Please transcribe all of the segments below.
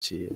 Yeah.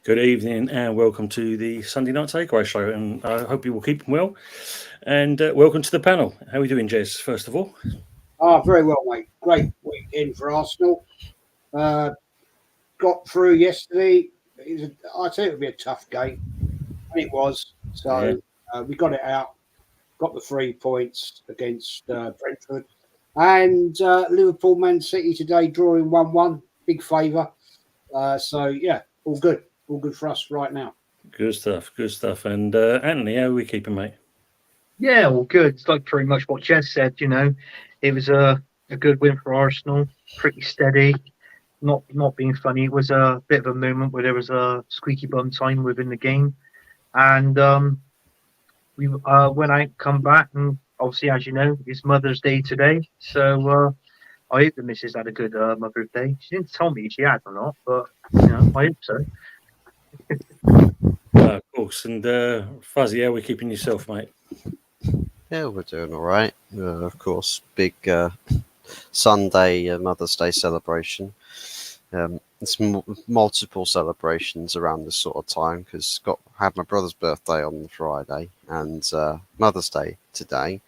Good evening and welcome to the Sunday Night Takeaway Show, and I hope you will keep well. And welcome to the panel. How are we doing, Jez, first of all? Very well, mate. Great weekend for Arsenal. Got through yesterday. I tell you, it would be a tough game, and it was. So we got it out, got the 3 points against Brentford, and Liverpool, Man City today drawing 1-1. Big favour. So yeah, all good for us right now. Good stuff. And Anthony, how are we keeping, mate? Yeah, all good. It's like pretty much what Jez said. It was a good win for Arsenal. Pretty steady. Not being funny. It was a bit of a moment where there was a squeaky bum time within the game, and we went out, come back, and obviously, as you know, it's Mother's Day today. So I hope the missus had a good Mother's Day. She didn't tell me if she had or not, but I hope so. Of course. And Fuzzy, how are we keeping yourself, mate? Yeah, we're doing all right. Of course, big Sunday Mother's Day celebration. It's multiple celebrations around this sort of time because had my brother's birthday on the Friday and Mother's Day today,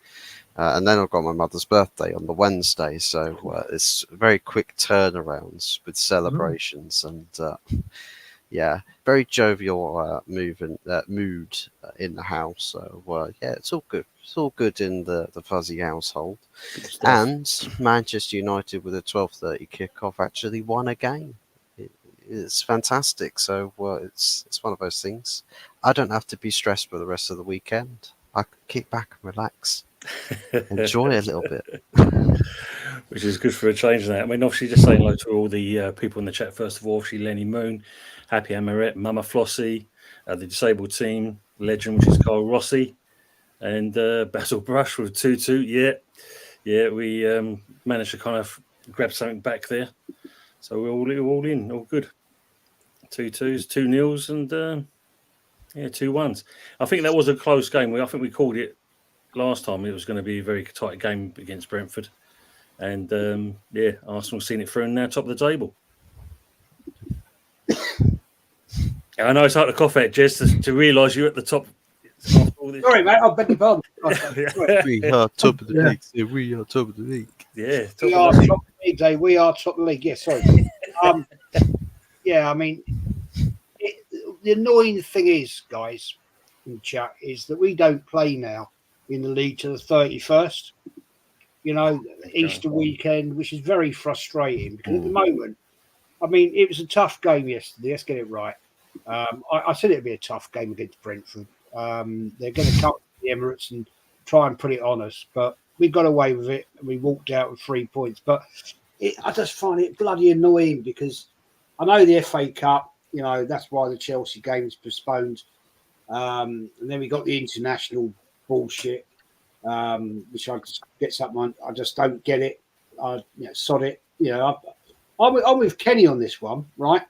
and then I've got my mother's birthday on the Wednesday. So it's very quick turnarounds with celebrations and. Yeah, very jovial mood in the house. So yeah, it's all good. It's all good in the Fuzzy household. And Manchester United with a 12:30 kickoff actually won a game. It's fantastic. So it's one of those things. I don't have to be stressed for the rest of the weekend. I can kick back and relax, enjoy a little bit. Which is good for a change. That I mean, obviously, just saying hello to all the people in the chat. First of all, obviously Lenny Moon, Happy Amaret, Mama Flossie, the disabled team legend, which is Carl Rossi, and Basil Brush with 2-2. Yeah, we managed to kind of grab something back there. So we're all in, all good. 2-2s, 2-0s, and 2-1s. I think that was a close game. I think we called it last time. It was going to be a very tight game against Brentford. And Arsenal seen it through and now top of the table. I know it's hard to cough at, Jez, to realise you're at the top. Sorry, mate. I beg your pardon. We are top of the league. Yeah, we are top of the league. Yeah, we are top of the league. Day. We are top of the league. Yeah, sorry. I mean, the annoying thing is, guys, in chat, is that we don't play now in the league to the 31st. Easter weekend, which is very frustrating because at the moment, I mean, it was a tough game yesterday. Let's get it right. I said it'd be a tough game against Brentford. They're going to come to the Emirates and try and put it on us, but we got away with it and we walked out with 3 points. But I just find it bloody annoying because I know the FA Cup, that's why the Chelsea game is postponed. And then we got the international bullshit. Which I just get something. I just don't get it. Sod it. I'm with Kenny on this one, right?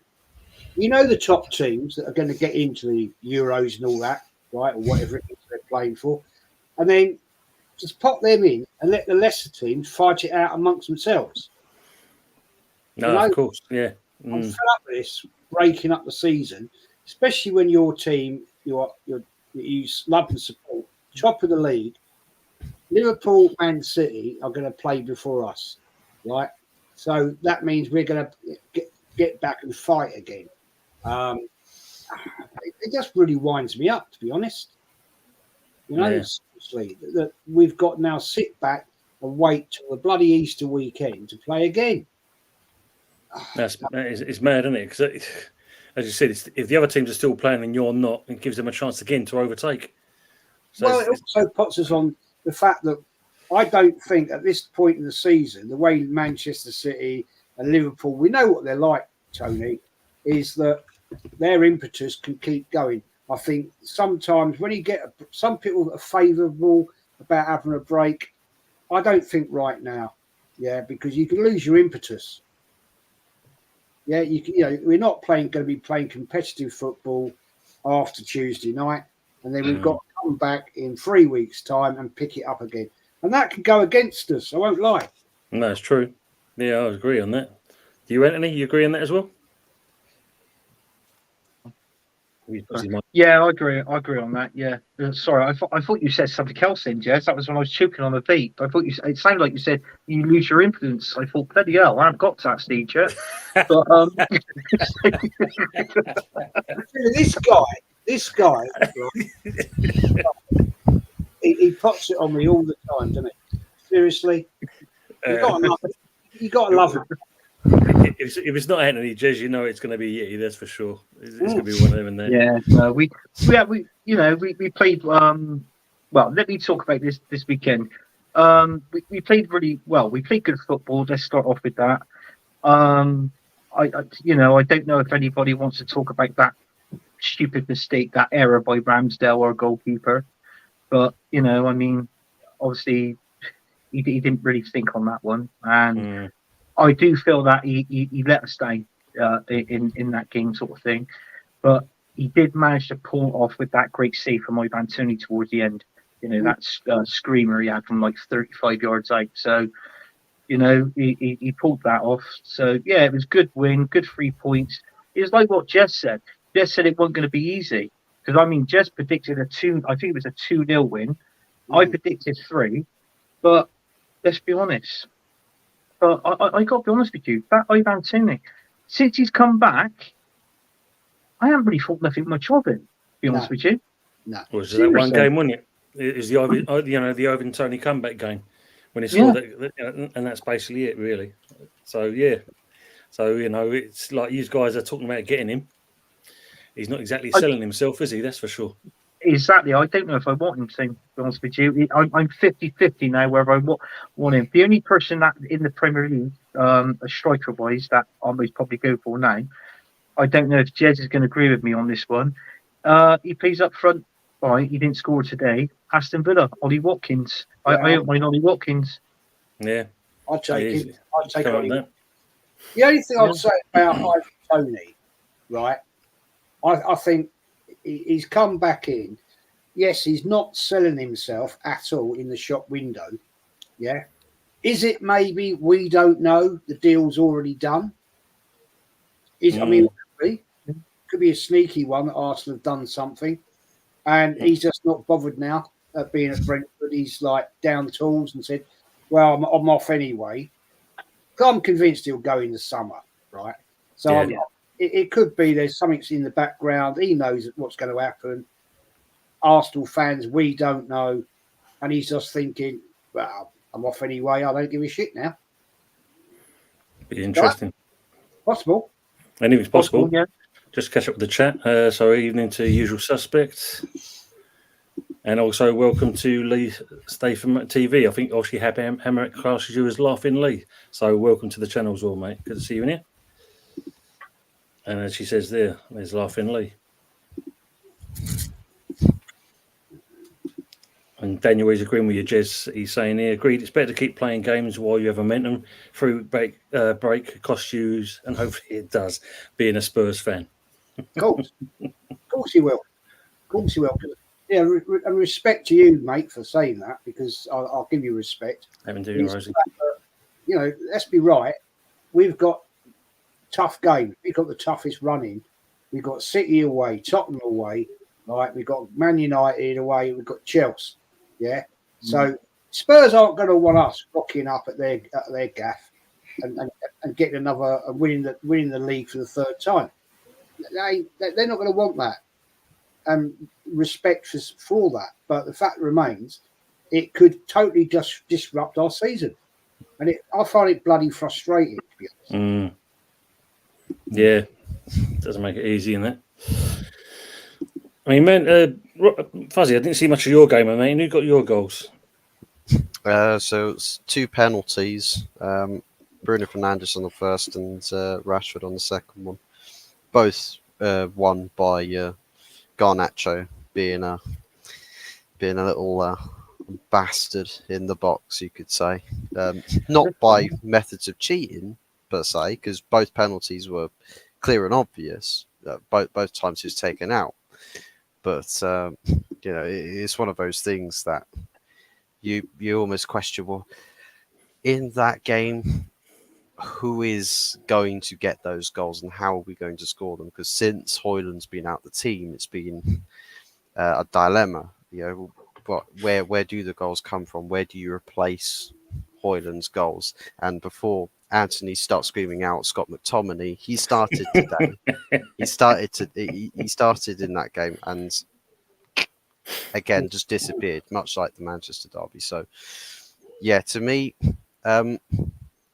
The top teams that are going to get into the Euros and all that, right, or whatever it is they're playing for, and then just pop them in and let the lesser teams fight it out amongst themselves. No, of course, yeah. I'm fed up with this breaking up the season, especially when your team, you love and support, top of the league. Liverpool and City are going to play before us, right? So that means we're going to get back and fight again. It just really winds me up, to be honest. Seriously, that we've got now sit back and wait till the bloody Easter weekend to play again. It's mad, isn't it? Because as you said, if the other teams are still playing and you're not, it gives them a chance again to overtake. So it also puts us on the fact that I don't think at this point in the season, the way Manchester City and Liverpool, we know what they're like, Tony, is that their impetus can keep going. I think sometimes when you get some people are favourable about having a break, I don't think right now, because you can lose your impetus. Yeah, we're not going to be playing competitive football after Tuesday night, and then we've got to come back in 3 weeks' time and pick it up again, and that could go against us. I won't lie. No, it's true. Yeah, I agree on that. Do you, Anthony? You agree on that as well? Yeah, I agree. I agree on that. Yeah. Sorry, I thought you said something else then, Jess. That was when I was choking on the beat. I thought it sounded like you said you lose your influence. I thought, bloody hell, I haven't got to that stage yet. But this guy, he pops it on me all the time, doesn't he? Seriously, you got to love it. If it's not Anthony, Jez, you know it's going to be Yeti. That's for sure. It's going to be one of them in there. Yeah, no, we played. Well, let me talk about this weekend. We played really well. We played good football. Let's start off with that. I don't know if anybody wants to talk about that stupid mistake, that error by Ramsdale, our goalkeeper. But I mean, obviously, he didn't really think on that one, and I do feel that he let us down in that game, sort of thing. But he did manage to pull off with that great save from Mike Antony towards the end. That screamer he had from like 35 yards out. So, he pulled that off. So, yeah, it was good win, good 3 points. It was like what Jess said. Jess said it wasn't going to be easy. Because, I mean, Jess predicted I think it was a 2-0 win. I predicted 3. But let's be honest. But I got to be honest with you, that Ivan Toney, since he's come back, I haven't really thought nothing much of him, to be honest with you. No. Was that one game, wasn't it? It was the Ivan Toney comeback game when he scored that, and that's basically it, really. So, yeah. So, it's like you guys are talking about getting him. He's not exactly selling himself, is he? That's for sure. Exactly. I don't know if I want him, to be honest with you. I'm 50-50 now whether I want him. The only person that in the Premier League, striker-wise, that I would probably go for now, I don't know if Jez is going to agree with me on this one. He plays up front. Right, he didn't score today. Aston Villa, Ollie Watkins. I don't mind Ollie Watkins. Yeah. I'll take him. I'll take Ollie. The only thing I'd say about Ivan Toney, right, I think he's come back in. Yes, he's not selling himself at all in the shop window. Yeah. Is it maybe we don't know the deal's already done? I mean, it could be a sneaky one that Arsenal have done something. And he's just not bothered now being at Brentford. He's like down tools and said, well, I'm off anyway. I'm convinced he'll go in the summer, right? So it could be there's something in the background. He knows what's going to happen. Arsenal fans, we don't know. And he's just thinking, well, I'm off anyway. I don't give a shit now. Be interesting. Possible. Anything's possible. Yeah. Just catch up with the chat. So evening to Usual Suspects. And also welcome to Lee Statham TV. I think obviously Happy Hammer classes you as Laughing Lee. So welcome to the channel as well, mate. Good to see you in here. And as she says there's Laughing Lee. And Daniel is agreeing with you, Jez. He's saying here, agreed, it's better to keep playing games while you have momentum through break cost yous, and hopefully it does, being a Spurs fan. Of course he will. Of course he will. Yeah, and respect to you, mate, for saying that, because I'll give you respect. Haven't do, Rosie. Let's be right. We've got tough games. We've got the toughest running. We've got City away, Tottenham away, right? We've got Man United away. We've got Chelsea. Yeah. So Spurs aren't going to want us rocking up at their gaff and getting another and winning the league for the third time. They're not going to want that. And respect for that. But the fact remains, it could totally just disrupt our season. And I find it bloody frustrating, to be honest. Yeah. Doesn't make it easy, innit? I mean, man, Fuzzy, I didn't see much of your game, mate. Who got your goals? So it's 2 penalties. Bruno Fernandes on the first and Rashford on the second one. Both won by Garnacho being a little bastard in the box, you could say. Not by methods of cheating per se, because both penalties were clear and obvious. Both times he was taken out, but it's one of those things that you almost question. Well, in that game, who is going to get those goals and how are we going to score them? Because since Højlund's been out the team, it's been a dilemma. But where do the goals come from? Where do you replace Højlund's goals? And before Anthony starts screaming out Scott McTominay, he started today. he started in that game and again just disappeared, much like the Manchester derby. So yeah, to me,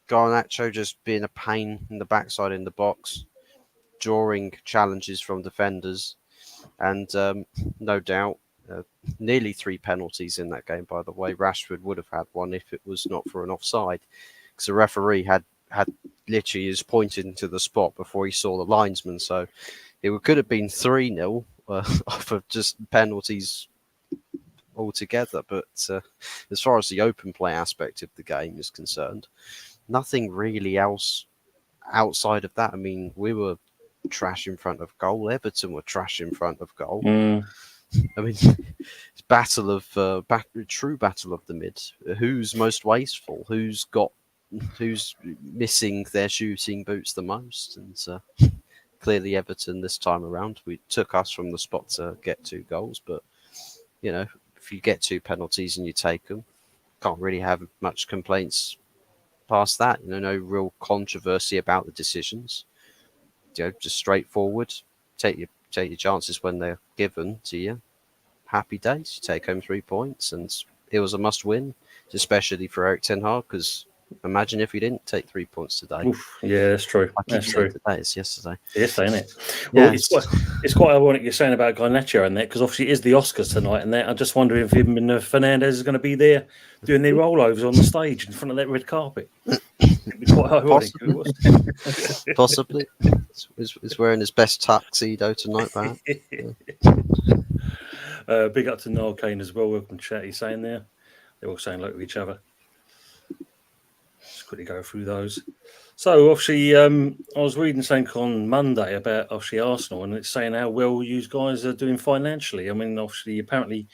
Garnacho just being a pain in the backside in the box, drawing challenges from defenders, and no doubt nearly 3 penalties in that game, by the way. Rashford would have had one if it was not for an offside, because the referee had literally just pointed to the spot before he saw the linesman. So it could have been 3-0 off of just penalties altogether. But as far as the open play aspect of the game is concerned, nothing really else outside of that. I mean, we were trash in front of goal. Everton were trash in front of goal. I mean, it's true battle of the mid. Who's most wasteful? Who's missing their shooting boots the most? And clearly Everton this time around. We took us from the spot to get 2 goals, but if you get 2 penalties and you take them, can't really have much complaints past that. No real controversy about the decisions. Just straightforward. Take your chances when they're given to you. Happy days. You take home 3 points, and it was a must-win, especially for Erik ten Hag. Because imagine if we didn't take 3 points today. Oof, yeah, that's true. That's true. Today, it's yesterday. Yesterday, isn't it? Well, it's quite ironic you're saying about Garnacho and that, because obviously it is the Oscars tonight, and that I just wonder if him and Fernandes is going to be there doing their rollovers on the stage in front of that red carpet. It'd be quite ironic. Possibly. He's wearing his best tuxedo tonight, perhaps. Big up to Noel Kane as well. Welcome chat. He's saying there. They're all saying hello to each other. Just quickly go through those. So obviously, I was reading something on Monday about obviously Arsenal, and it's saying how well you guys are doing financially. I mean, obviously, apparently,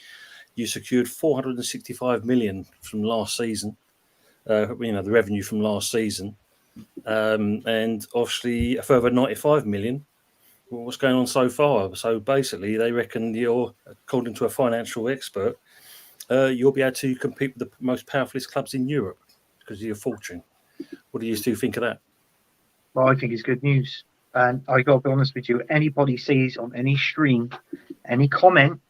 you secured 465 million from last season. The revenue from last season, and obviously a further 95 million. What's going on so far? So basically, they reckon you're, according to a financial expert, you'll be able to compete with the most powerfulest clubs in Europe because of your fortune. What do you two think of that? Well, I think it's good news. And I got to be honest with you, anybody sees on any stream, any comment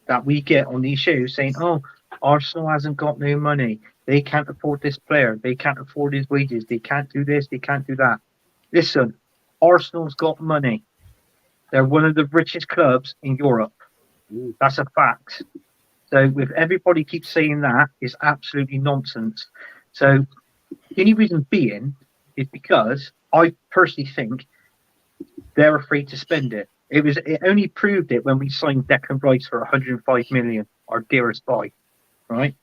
that we get on these shows saying, oh, Arsenal hasn't got no money. They can't afford this player. They can't afford his wages. They can't do this. They can't do that. Listen, Arsenal's got money. They're one of the richest clubs in Europe. That's a fact. So if everybody keeps saying that, it's absolutely nonsense. So the only reason being is because I personally think they're afraid to spend it. It only proved it when we signed Declan Rice for 105 million, our dearest buy, right?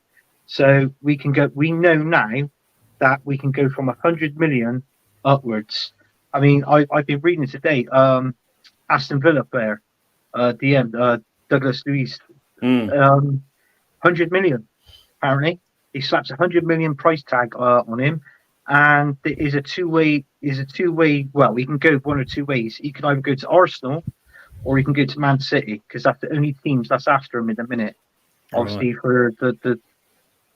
So we know now that we can go from 100 million upwards. I mean, I've been reading today, Aston Villa player, DM, Douglas Luiz, 100 million, apparently. He slaps 100 million price tag on him, and it is a two-way, well, he can go one or two ways. He can either go to Arsenal or he can go to Man City, because that's the only teams that's after him in the minute. Obviously, for the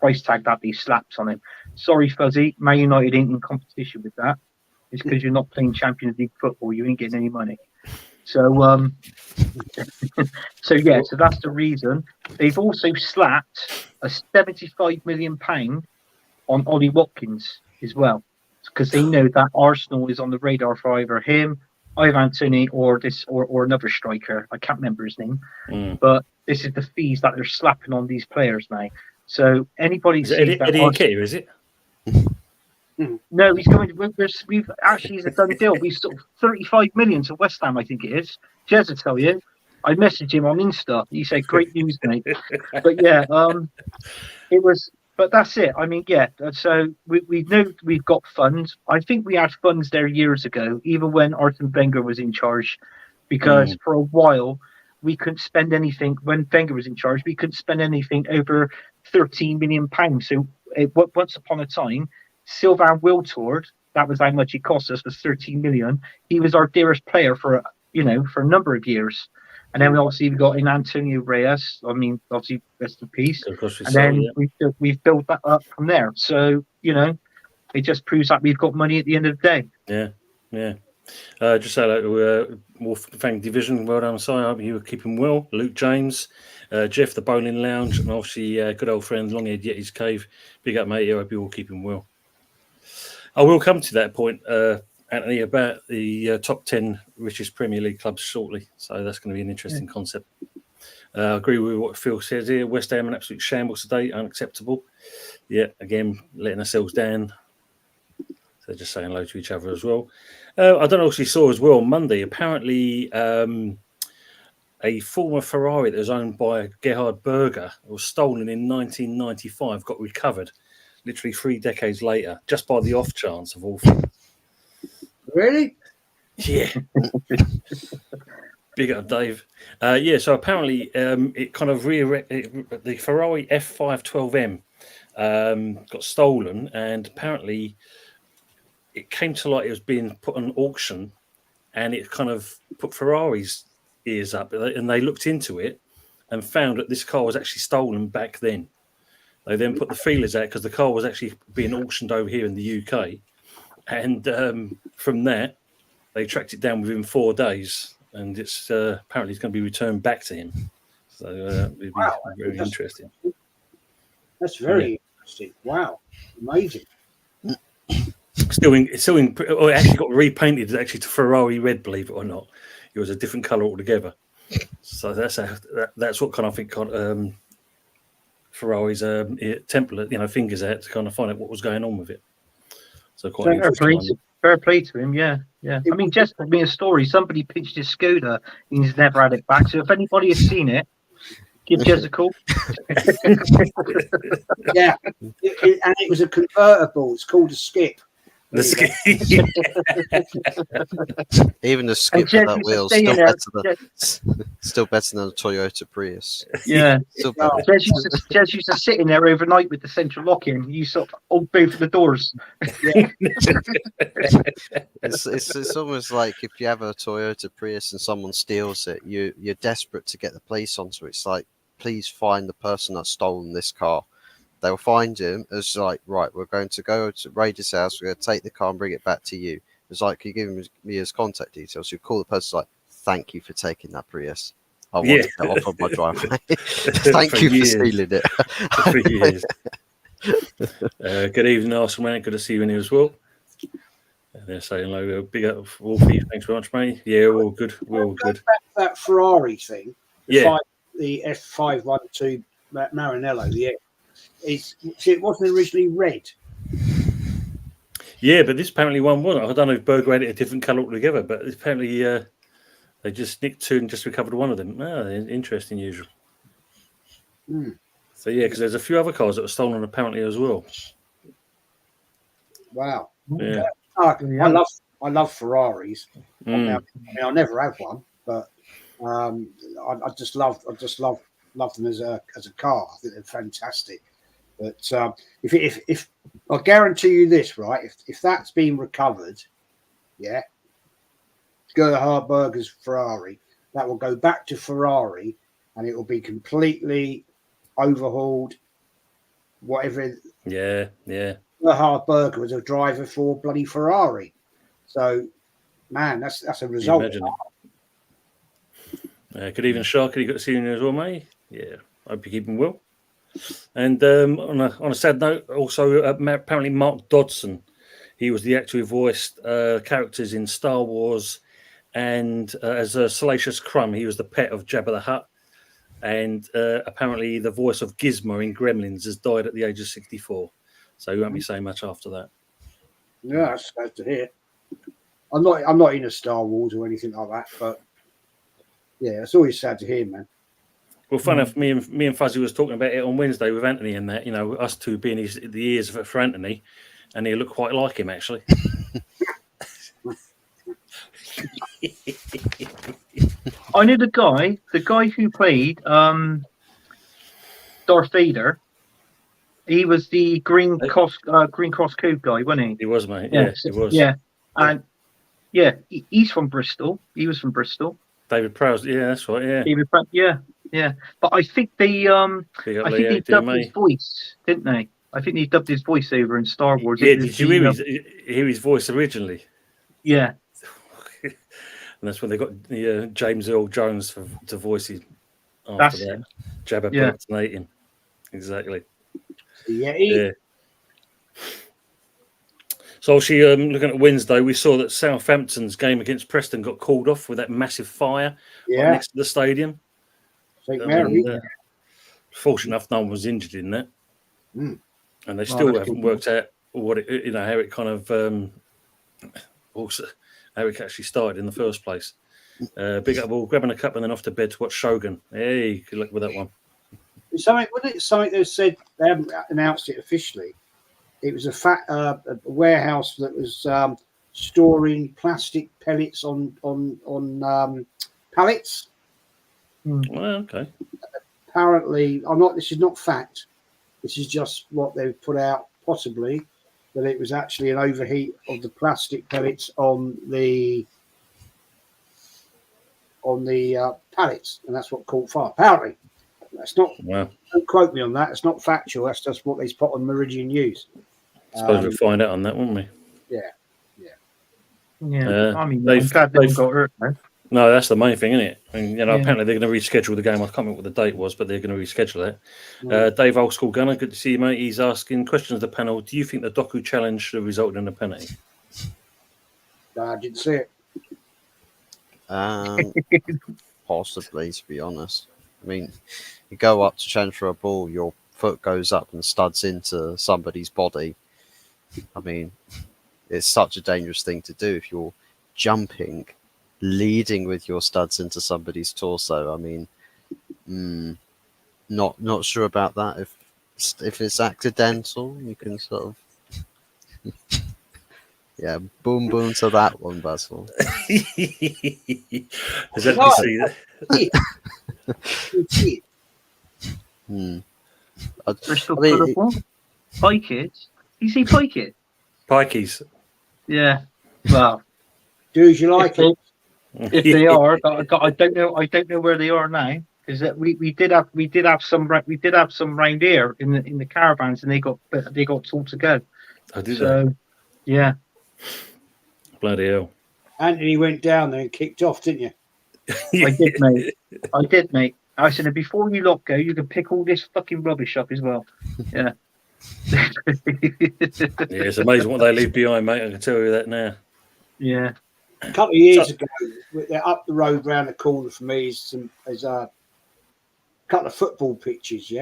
price tag that he slaps on him. Sorry, Fuzzy, Man United ain't in competition with that. It's because you're not playing Champions League football. You ain't getting any money. So, so that's the reason. They've also slapped a £75 million on Ollie Watkins as well, because they know that Arsenal is on the radar for either him, Ivan Anthony, or another striker. I can't remember his name, but this is the fees that they're slapping on these players now. So anybody Is it sees Eddie, that? Eddie Nketiah, is it? No, he's going. We've actually it's a done deal. We've sort of 35 million to West Ham, I think it is. Jez will tell you. I messaged him on Insta. He said, "Great news, mate." But yeah, it was. But that's it. I mean, yeah. So we know we've got funds. I think we had funds there years ago, even when Arsene Wenger was in charge, because for a while we couldn't spend anything. When Wenger was in charge, we couldn't spend anything over 13 million pounds. So once upon a time, Sylvain Wiltord, that was how much he cost us, was 13 million. He was our dearest player for a number of years. And then we've got in Antonio Reyes. I mean, obviously, rest in peace. And then we've built that up from there. So it just proves that we've got money at the end of the day. Yeah. Just say that Wolf Fang Division. Well done, Si. I hope you were keeping well. Luke James, Jeff, the Bowling Lounge, and obviously good old friend Longhead Yeti's Cave. Big up, mate. I hope you're all keeping well. I will come to that point, Anthony, about the top 10 richest Premier League clubs shortly. So that's going to be an interesting concept. I agree with what Phil says here. West Ham an absolute shambles today, unacceptable. Yeah, again, letting ourselves down. So just saying hello to each other as well. I don't know if you saw as well on Monday. Apparently, a former Ferrari that was owned by Gerhard Berger was stolen in 1995, got recovered literally 3 decades later, just by the off chance of all things. Really? Yeah. Big up, Dave. So apparently it kind of the Ferrari F512M got stolen, and apparently it came to light it was being put on auction, and it kind of put Ferrari's ears up, and they looked into it and found that this car was actually stolen back then. They then put the feelers out because the car was actually being auctioned over here in the UK, and from that they tracked it down within 4 days, and it's apparently it's going to be returned back to him. So it'll be very interesting. That's very interesting. Wow, amazing. It actually got repainted actually to Ferrari red, believe it or not. It was a different colour altogether. So that's what kind of think Ferrari's template, fingers out to kind of find out what was going on with it. So quite fair play to him, yeah. I mean, just for me a story. Somebody pitched his Skoda and he's never had it back. So if anybody has seen it, give Jez a call. Yeah, and it was a convertible. It's called a Skip. Even the Skip for that wheel still better than a Toyota Prius. Yeah, Still better. Jez used to sit in there overnight with the central lock-in. You sort of old both of the doors. Yeah. It's almost like if you have a Toyota Prius and someone steals it, you're desperate to get the police onto it. It's like, please find the person that's stolen this car. They'll find him. It's like, right, we're going to go to Raider's house. We're going to take the car and bring it back to you. It's like, you give me his contact details. You call the person, like, thank you for taking that Prius. I wanted that off of my driveway. Thank you for stealing it. For years. Good evening, Arsenal man. Good to see you in here as well. They're saying hello. Big up, Wolfie. Thanks very much, mate. Yeah, we're all good. We're all good. That Ferrari thing. Yeah. The F512 Maranello. It wasn't originally red. Yeah, but this apparently one wasn't. I don't know if Berger had it a different colour altogether, but apparently they just nicked two and just recovered one of them. Interesting, usual. So yeah, because there's a few other cars that were stolen apparently as well. Wow. Yeah. I love Ferraris. I'll never have one, but I just love them as a car. I think they're fantastic. But if I guarantee you this, right? If that's been recovered, Gerhard Berger's Ferrari, that will go back to Ferrari, and it will be completely overhauled. Whatever. Yeah. Gerhard Berger was a driver for bloody Ferrari, so man, that's a result. Good evening, Shark. You got to see you as well, mate. Yeah, hope you're keeping well. And on a sad note, also apparently Mark Dodson, he was the actor who voiced characters in Star Wars, and as a Salacious Crumb, he was the pet of Jabba the Hutt. and apparently the voice of Gizmo in Gremlins has died at the age of 64. So he won't be saying much after that. Yeah, that's sad to hear. I'm not into Star Wars or anything like that, but yeah, it's always sad to hear, man. Well, fun enough, me and Fuzzy was talking about it on Wednesday with Anthony and that, us two being the ears for Anthony, and he looked quite like him actually. I knew the guy who played Darth Vader. He was the Green Cross Code guy, wasn't he? He was, mate. Yeah, he was. Yeah, and yeah, he's from Bristol. He was from Bristol. David Prowse. Yeah, that's right. Yeah. David Prowse. Yeah. But I think they dubbed his voice, didn't they? I think they dubbed his voice over in Star Wars. Yeah, did you hear his voice originally? Yeah. And that's when they got James Earl Jones to voice him after that. Jabba impersonating. Exactly. Yeah. So obviously, looking at Wednesday, we saw that Southampton's game against Preston got called off with that massive fire next to the stadium. St. Mary. Fortunate enough, no one was injured in that. Mm. And they still haven't worked out what it, how it kind of also how it actually started in the first place. Big up all, grabbing a cup and then off to bed to watch Shogun. Hey, good luck with that one. Wasn't it something they said they haven't announced it officially? It was a warehouse that was storing plastic pellets on pallets. Well, okay. Apparently, this is not fact. This is just what they've put out, possibly, that it was actually an overheat of the plastic pellets on the pallets, and that's what caught fire. Apparently, that's not. Wow. Don't quote me on that. It's not factual. That's just what they put on Meridian News. I suppose we'll find out on that, won't we? Yeah. I mean, I'm glad they got hurt, man. No, that's the main thing, isn't it? I mean, apparently they're going to reschedule the game. I can't remember what the date was, but they're going to reschedule it. Dave Old School Gunner, good to see you, mate. He's asking questions of the panel. Do you think the Doku challenge should have resulted in a penalty? No, I didn't see it. Possibly, to be honest. I mean, you go up to challenge for a ball, your foot goes up and studs into somebody's body. I mean, it's such a dangerous thing to do if you're jumping, leading with your studs into somebody's torso. I mean, not sure about that. If it's accidental, you can sort of boom to that one, Basil. Does that see that? Bristol Pikes. You see Pikes? Pikeys. Yeah. Well, do as you like it. If they are, I don't know. I don't know where they are now, because we did have some round here in the caravans, and they got told to go. I did. So, yeah. Bloody hell. Anthony went down there and kicked off, didn't you? I did, mate. I said, before you lot go, you can pick all this fucking rubbish up as well. Yeah. It's amazing what they leave behind, mate. I can tell you that now. Yeah. A couple of years ago, they're up the road round the corner for me is a couple of football pitches,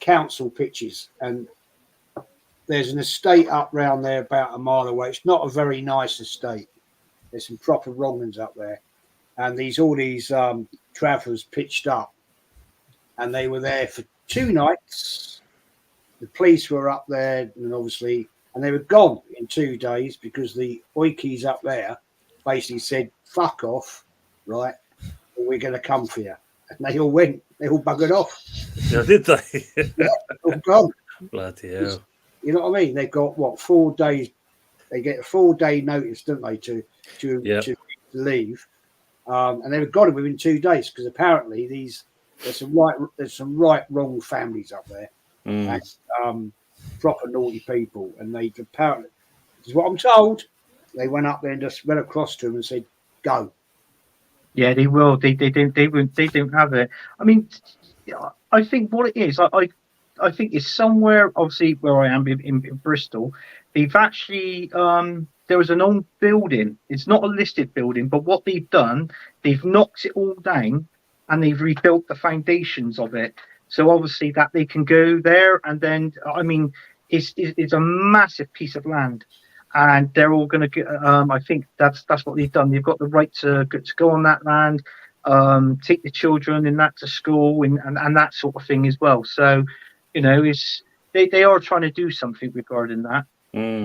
council pitches, and there's an estate up round there about a mile away. It's not a very nice estate. There's some proper wrong ones up there, and all these travellers pitched up, and they were there for 2 nights. The police were up there, and obviously. And they were gone in 2 days because the oikies up there basically said, fuck off, right? Or we're going to come for you. And they all went. They all buggered off. Yeah, did they? Yeah, all gone. Bloody hell. You know what I mean? They've got, 4 days. They get a 4-day notice, don't they, to leave. And they were gone within 2 days because apparently there's some right wrong families up there. And, proper naughty people, and they apparently, this is what I'm told, they went up there and just went across to him and said, "Go." Yeah, they will. They don't have it. I mean, I think what it is, I think it's somewhere. Obviously, where I am in Bristol, they've actually there was an old building. It's not a listed building, but what they've done, they've knocked it all down and they've rebuilt the foundations of it. So obviously that they can go there, and then I mean, it's a massive piece of land, and they're all going to get. I think that's what they've done. They've got the right to go on that land, take the children and that to school, and that sort of thing as well. So, it's they are trying to do something regarding that.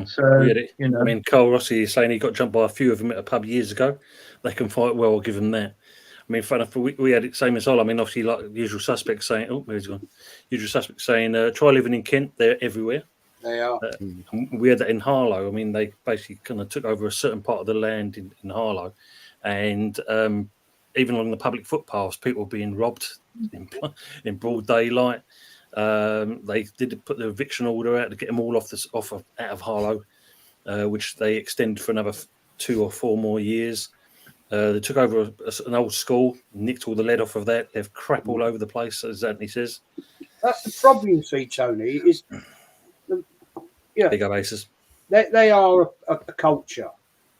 So I mean, Carl Rossi is saying he got jumped by a few of them at a pub years ago. They can fight well. I'll give them that. I mean, fun enough, we had it same as all. I mean, obviously, like the usual suspects saying, "Oh, where's he gone?" Usual suspects saying, "Try living in Kent. They're everywhere." They are. We had that in Harlow. I mean, they basically kind of took over a certain part of the land in Harlow, and even along the public footpaths, people were being robbed in broad daylight. They did put the eviction order out to get them all out of Harlow, which they extended for another 2 or 4 more years. They took over an old school, nicked all the lead off of that. They've crap all over the place, as Anthony says. That's the problem, you see, Tony, is big up aces. They are a culture,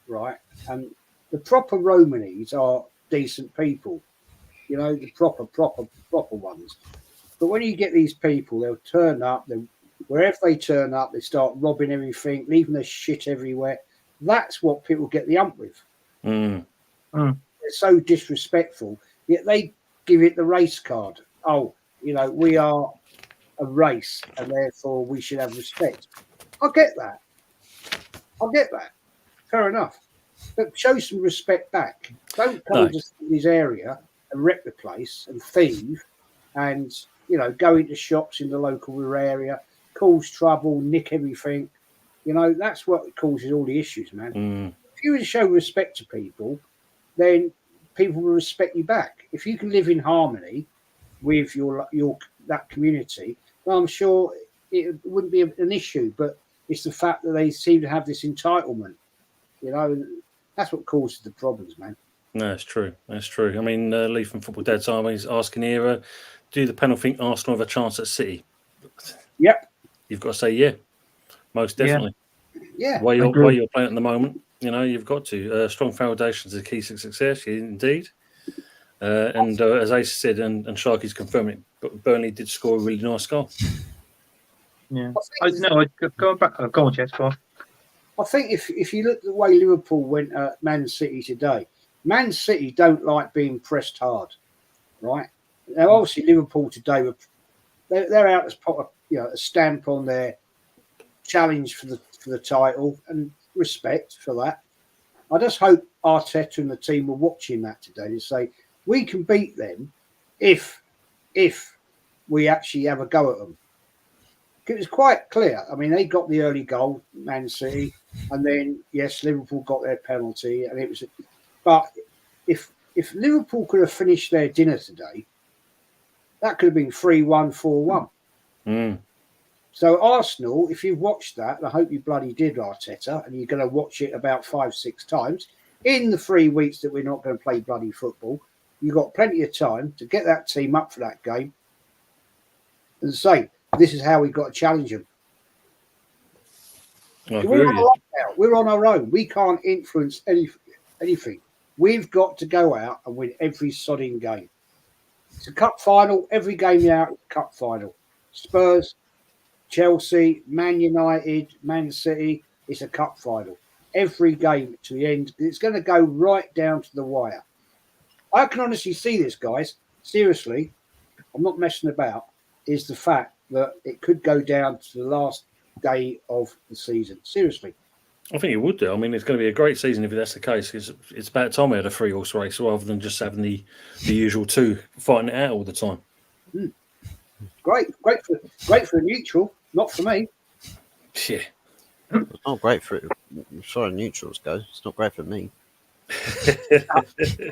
right? And the proper Romanis are decent people, the proper ones. But when you get these people, they'll turn up, wherever they turn up, they start robbing everything, leaving their shit everywhere. That's what people get the ump with. They're so disrespectful, yet they give it the race card. Oh, we are a race, and therefore we should have respect. I get that. Fair enough. But show some respect back. Don't come to this area and wreck the place and thieve and, go into shops in the local area, cause trouble, nick everything. That's what causes all the issues, man. If you show respect to people, then people will respect you back. If you can live in harmony with your that community, well, I'm sure it wouldn't be an issue. But it's the fact that they seem to have this entitlement. That's what causes the problems, man. No, that's true. I mean, Lee from Football Dad's Army is asking here, do the panel think Arsenal have a chance at City? Yep. You've got to say, yeah, most definitely. Yeah. Where you're playing at the moment, you've got to. Strong foundations are the key to success, indeed. And as Ace said, and Sharky's confirming it, Burnley did score a really nice goal. Yeah. Go back. Go on, Jeff. Go on. I think if you look at the way Liverpool went at Man City today, Man City don't like being pressed hard, right? Now, obviously, Liverpool today they're out as a stamp on their challenge for the title, and respect for that. I just hope Arteta and the team were watching that today to say we can beat them if we actually have a go at them. It was quite clear. I mean, they got the early goal, Man City, and then yes, Liverpool got their penalty, and it was. But if Liverpool could have finished their dinner today, that could have been 3-1, 4-1. So Arsenal, if you've watched that, and I hope you bloody did, Arteta, and you're going to watch it about 5-6 times in the 3 weeks that we're not going to play bloody football, you've got plenty of time to get that team up for that game and say, this is how we've got to challenge them. We're on our own. We can't influence anything. We've got to go out and win every sodding game. It's a cup final. Every game now, it's a cup final. Spurs, Chelsea, Man United, Man City, it's a cup final. Every game to the end. It's going to go right down to the wire. I can honestly see this, guys. Seriously, I'm not messing about. Is the fact that it could go down to the last day of the season. Seriously. I think it would do. I mean, it's going to be a great season if that's the case. It's about time we had a 3-horse race rather than just having the usual 2 fighting it out all the time. Great for a neutral, not for me. Yeah. It's not great for it. As far as neutrals go, it's not great for me.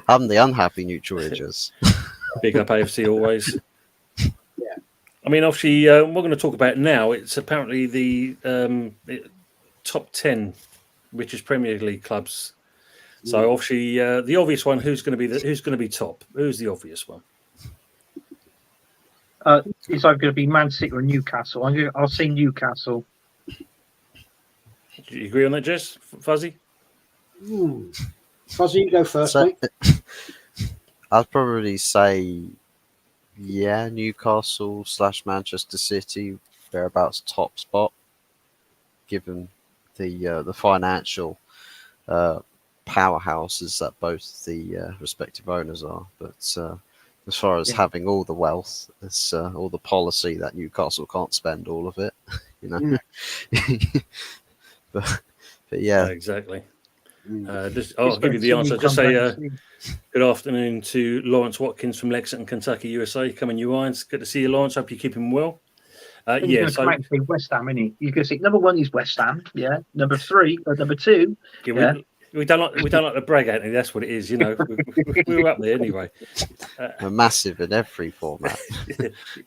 I'm the unhappy neutral edges. Big up AFC always. Yeah. I mean, obviously, we're going to talk about now. It's apparently the top 10 richest Premier League clubs. So obviously, the obvious one, who's going to be top? Who's the obvious one? It's either going to be Man City or Newcastle. I'll say Newcastle. Do you agree on that, Jess? Fuzzy? Fuzzy, you go first, mate. I'd probably say, yeah, Newcastle / Manchester City, thereabouts top spot, given the financial uh, powerhouses that both the respective owners are. But as far as Yeah. having all the wealth, it's all the policy that Newcastle can't spend all of it, you know. but yeah, Exactly. Mm. I'll give you the answer. Just say see. good afternoon to Lawrence Watkins from Lexington, Kentucky, USA. Coming you irons. Good to see you, Lawrence. Hope you're keeping well. He's going to come out and say West Ham, isn't he? He's going to say number 1 is West Ham, yeah. Number 3, number 2, yeah. We don't like to brag, Anthony. That's what it is, you know. We were up there anyway. we're massive in every format.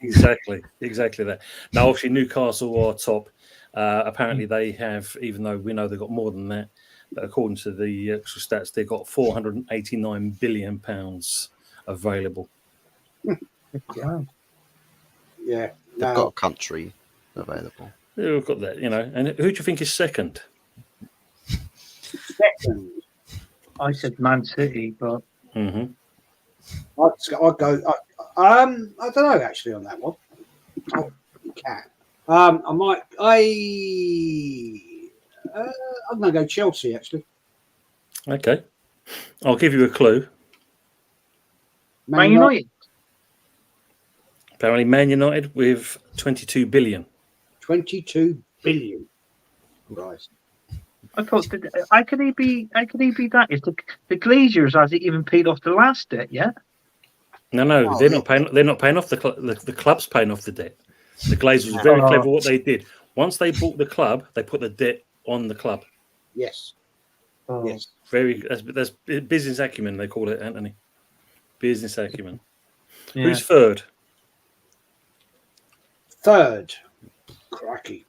Exactly that. Now, obviously, Newcastle are top. Apparently, they have, even though we know they've got more than that, but according to the actual stats, they've got £489 billion available. Wow. Yeah. They've got a country available. Yeah, we've got that, you know. And who do you think is second? Second. I said Man City, but Mm-hmm. I'd go. I don't know actually on that one. Oh, cat. I might. I'm going to go Chelsea actually. Okay. I'll give you a clue. Man United. Apparently, Man United with 22 billion. 22 billion. Right. I thought, how could he be that? Is the Glaziers hasn't even paid off the last debt yet? No, Oh, they're yeah. not paying. They're not paying off the club's paying off the debt. The Glazers was very clever what they did. Once they bought the club, they put the debt on the club. Yes. Oh. Yes. That's business acumen. They call it, Anthony. Business acumen. Yeah. Who's third? Third. Crikey.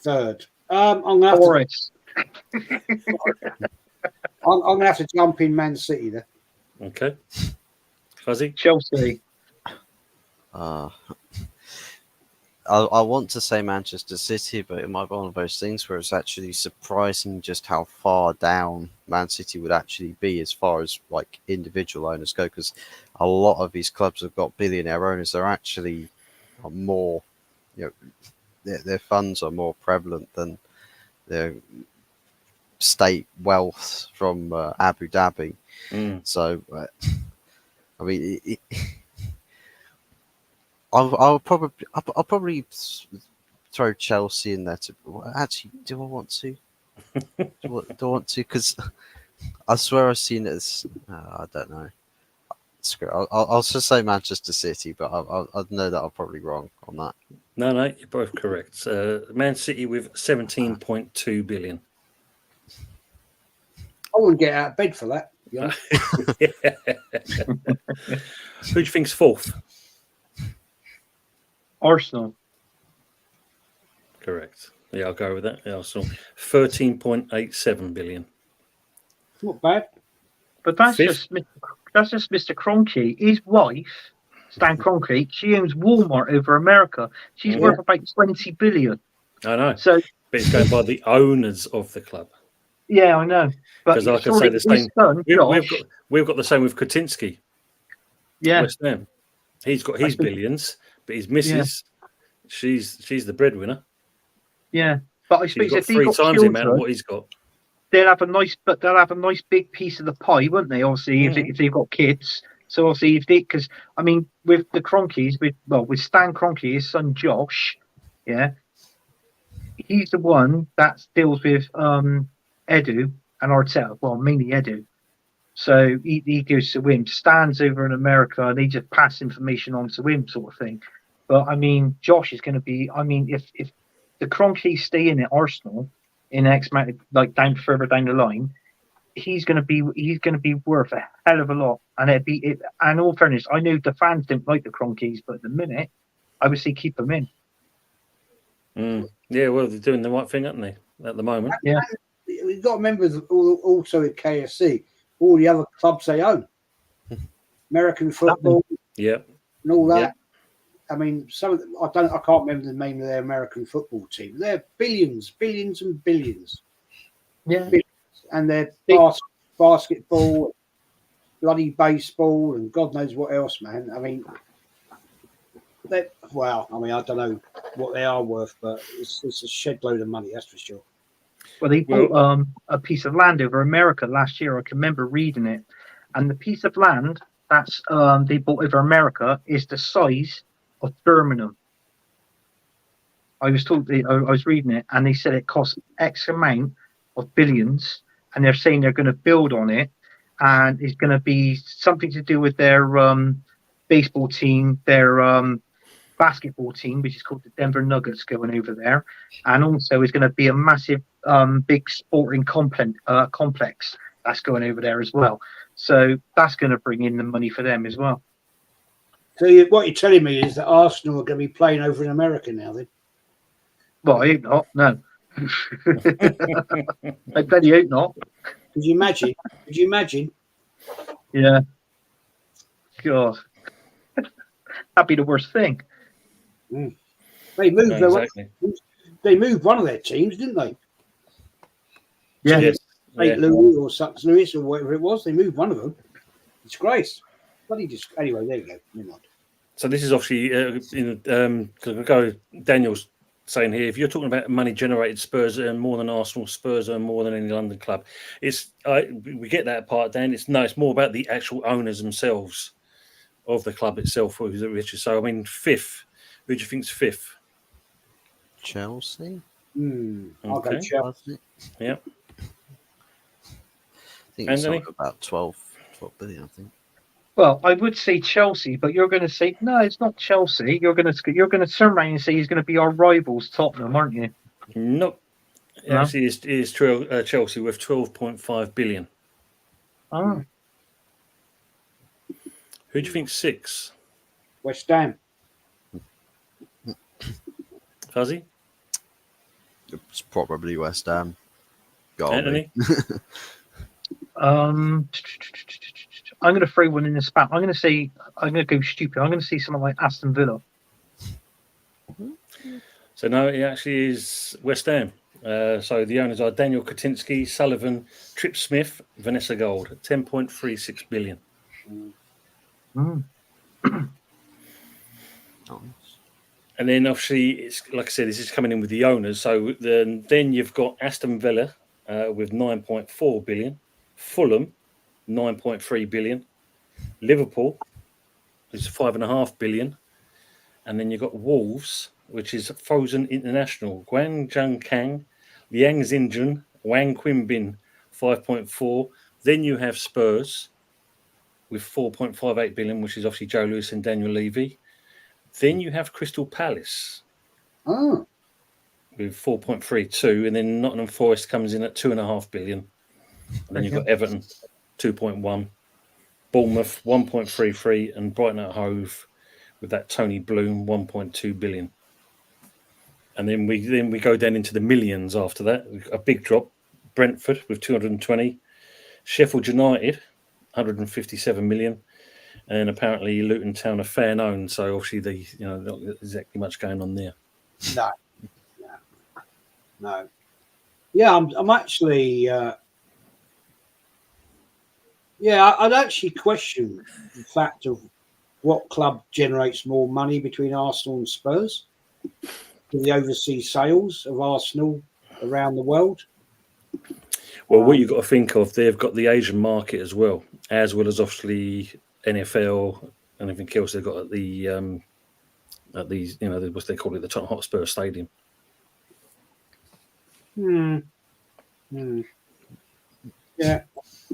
Third. I'm going to have to. Forest. I'm going to have to jump in Man City there. Okay. Fuzzy. Chelsea. I want to say Manchester City, but it might be one of those things where it's actually surprising just how far down Man City would actually be as far as like individual owners go, because a lot of these clubs have got billionaire owners. They're actually more, their funds are more prevalent than their state wealth from Abu Dhabi. So, I mean, I'll probably throw Chelsea in there. Actually, do I want to? Do I want to? Because I swear I've seen it as I don't know. Screw it. I'll just say Manchester City, but I know that I'm probably wrong on that. No, you're both correct. Man City with 17.2 billion. I wouldn't get out of bed for that. You know? Who do you think's fourth? Arsenal. Correct. Yeah, I'll go with that. Arsenal, 13.87 billion. Not bad. But that's Fifth. just Mr. Kroenke. His wife, Stan Kroenke, she owns Walmart over America. She's worth about 20 billion. I know. So, but it's going by the owners of the club. yeah, I know. But Because I can say the his same. son, Josh, We've got the same with Kaczynski. yeah, West Ham. He's got his billions, but his missus, she's the breadwinner. yeah. But I She's suppose got if they 3 got times the amount of children, what he's got. they'll have a nice big piece of the pie, won't they? Obviously, if they've got kids. So obviously, because I mean, with the Kroenkes, with Stan Kroenke, his son Josh, yeah, he's the one that deals with Edu and Arteta. Well, mainly Edu. So he goes to him, Stan's over in America, and he just pass information on to him, sort of thing. But I mean, Josh is going to be. I mean, if the Kroenkes stay in at Arsenal in X amount, like further down the line, he's going to be worth a hell of a lot. And and all fairness, I know the fans didn't like the Kroenkes, but at the minute, I would say keep them in. Yeah, well, they're doing the right thing, aren't they? At the moment. Yeah. We've got members also at KSC, all the other clubs they own, American football, and all that. Yep. I mean, some of them, I can't remember the name of their American football team. They're billions and billions. Yeah. Billions. And they're basketball. bloody baseball and God knows what else, man. I mean, I don't know what they are worth, but it's a shed load of money, that's for sure. Well, they bought a piece of land over America last year. I can remember reading it, and the piece of land that's they bought over America is the size of Birmingham. I was told I was reading it, and they said it costs X amount of billions, and they're saying they're going to build on it, and it's going to be something to do with their baseball team, their basketball team, which is called the Denver Nuggets, going over there, and also is going to be a massive, big sporting complex that's going over there as well. So that's going to bring in the money for them as well. So what you're telling me is that Arsenal are going to be playing over in America now, then? Well, I hope not. No, I bloody hope not. Could you imagine? Could you imagine? Yeah. God, that'd be the worst thing. They moved. No, exactly. They moved one of their teams, didn't they? Yeah. Yes. St. Louis or St. Louis or whatever it was. They moved one of them. Disgrace. Bloody disgrace. Anyway, there you go. Never mind. So this is obviously Daniel's saying here, if you're talking about money generated, Spurs earn more than Arsenal, Spurs earn more than any London club. We get that part, Dan. It's more about the actual owners themselves of the club itself, who's the richest. So I mean, fifth. Who do you think's fifth? Chelsea. I'll go Chelsea. Yeah. I think it's about 12 billion, I think. Well, I would say Chelsea, but you're going to say no. It's not Chelsea. You're going to turn around and say he's going to be our rivals, Tottenham, aren't you? Nope. Actually, it is Chelsea with 12.5 billion. Oh. Who do you think's six? West Ham. Fuzzy? It's probably West Ham. Anthony? I'm going to throw one in the spat. I'm going to go stupid. I'm going to say something like Aston Villa. So no, it actually is West Ham. So the owners are Daniel Katinsky, Sullivan, Trip Smith, Vanessa Gold, 10.36 billion. And then obviously, it's like I said, this is coming in with the owners. So then you've got Aston Villa with 9.4 billion, Fulham 9.3 billion, Liverpool is 5.5 billion, and then you've got Wolves, which is Frozen International, Guangzhou Kang, Liang Xinjun, Wang Quimbin 5.4. Then you have Spurs with 4.58 billion, which is obviously Joe Lewis and Daniel Levy. Then you have Crystal Palace with 4.32, and then Nottingham Forest comes in at 2.5 billion. And then you've got Everton 2.1, Bournemouth 1.33, and Brighton at Hove with that Tony Bloom 1.2 billion. And then we go down into the millions after that. A big drop. Brentford with 220, Sheffield United 157 million. And apparently Luton Town are fair known, so obviously not exactly much going on there. No. Yeah, I'm actually. I'd actually question the fact of what club generates more money between Arsenal and Spurs for the overseas sales of Arsenal around the world. Well, what you've got to think of, they've got the Asian market as well as obviously NFL and everything else they've got at the these, what they call it, the Tottenham Hotspur Stadium. Yeah.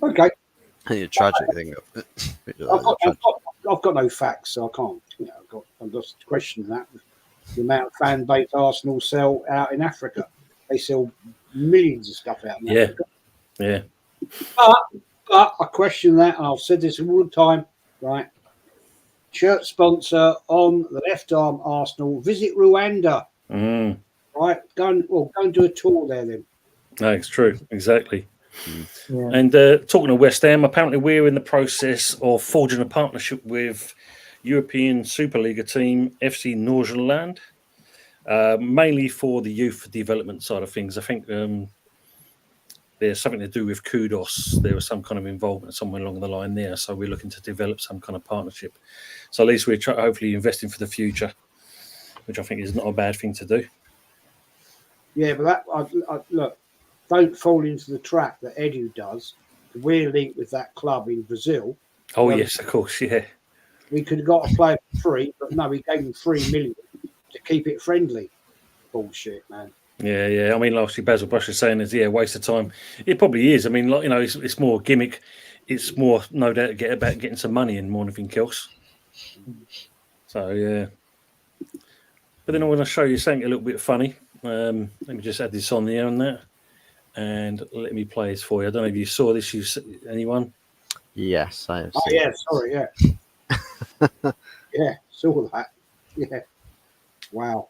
Okay. The tragic thing of it. I've got no facts, so I can't. I'm just questioning that. The amount of fan base Arsenal sell out in Africa, they sell millions of stuff out in Africa. Yeah. But I question that, and I've said this all the time. Right, shirt sponsor on the left arm, Arsenal. Visit Rwanda. Right, go and do a tour there then. No, it's true, exactly. Yeah. And talking of West Ham, apparently we're in the process of forging a partnership with European Superliga team FC Nordsjælland, mainly for the youth development side of things. I think there's something to do with kudos. There was some kind of involvement somewhere along the line there. So we're looking to develop some kind of partnership. So at least we're hopefully investing for the future, which I think is not a bad thing to do. Yeah, but look, don't fall into the trap that Edu does. We're linked with that club in Brazil. Oh, yes, of course, yeah. We could have got a player for free, but no, we gave him 3 million to keep it friendly. Bullshit, man. Yeah. I mean, obviously, Basil Brush is saying it's waste of time. It probably is. I mean, like, it's more gimmick. It's more, no doubt, about getting some money in more than anything else. So, yeah. But then I'm going to show you something a little bit funny. Let me just add this on there and that. And let me play this for you. I don't know if you saw this, anyone? Yes, I have Oh, seen yeah, sorry, yeah. Yeah, saw that. Yeah. Wow.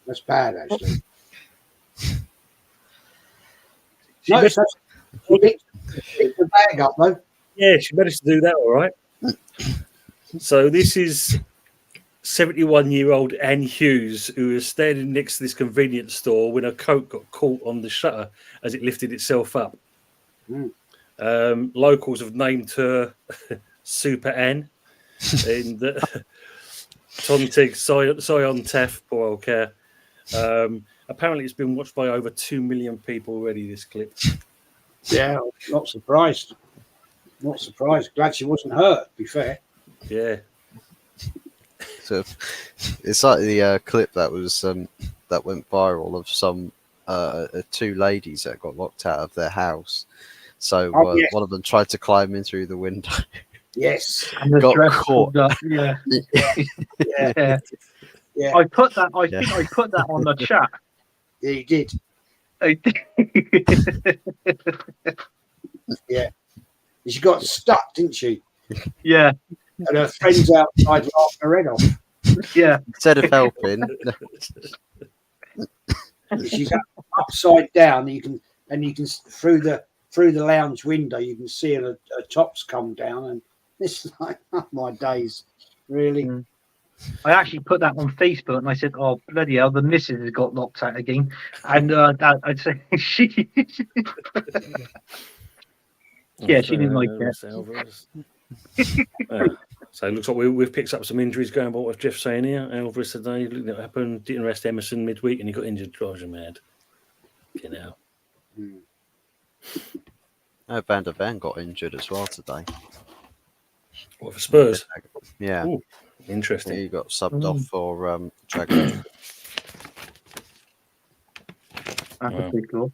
That's bad, actually. No, it's pick the bag up, though. Yeah, she managed to do that all right. So this is 71-year-old Anne Hughes, who was standing next to this convenience store when her coat got caught on the shutter as it lifted itself up. Locals have named her Super Anne. And Tontig Sion Taff, poor old care. Apparently, it's been watched by over 2 million people already, this clip. Yeah, not surprised. Not surprised. Glad she wasn't hurt, to be fair. Yeah. So it's like the clip that was that went viral of some 2 ladies that got locked out of their house. So Yes. one of them tried to climb in through the window. Yes. And the Got dress caught. pulled up. Yeah. Yeah. Yeah. I put that. I think I put that on the chat. Yeah, you did. I did. Yeah. She got stuck, didn't she? Yeah. And her friends outside laughing her head off. Yeah. Instead of helping, She's upside down. You can through the lounge window, you can see her tops come down, and it's like, oh my days, really. I actually put that on Facebook, and I said, "Oh bloody hell, the missus has got locked out again." And I'd say she, yeah, she didn't like that. So it looks like we've picked up some injuries going by what Jeff's saying here. Alvarez today, look at what happened. Didn't rest Emerson midweek, and he got injured. Drives you mad. You know. Van der Ven got injured as well today. What for Spurs? Yeah. Ooh, interesting. He got subbed off for Dragon. That's a big goal.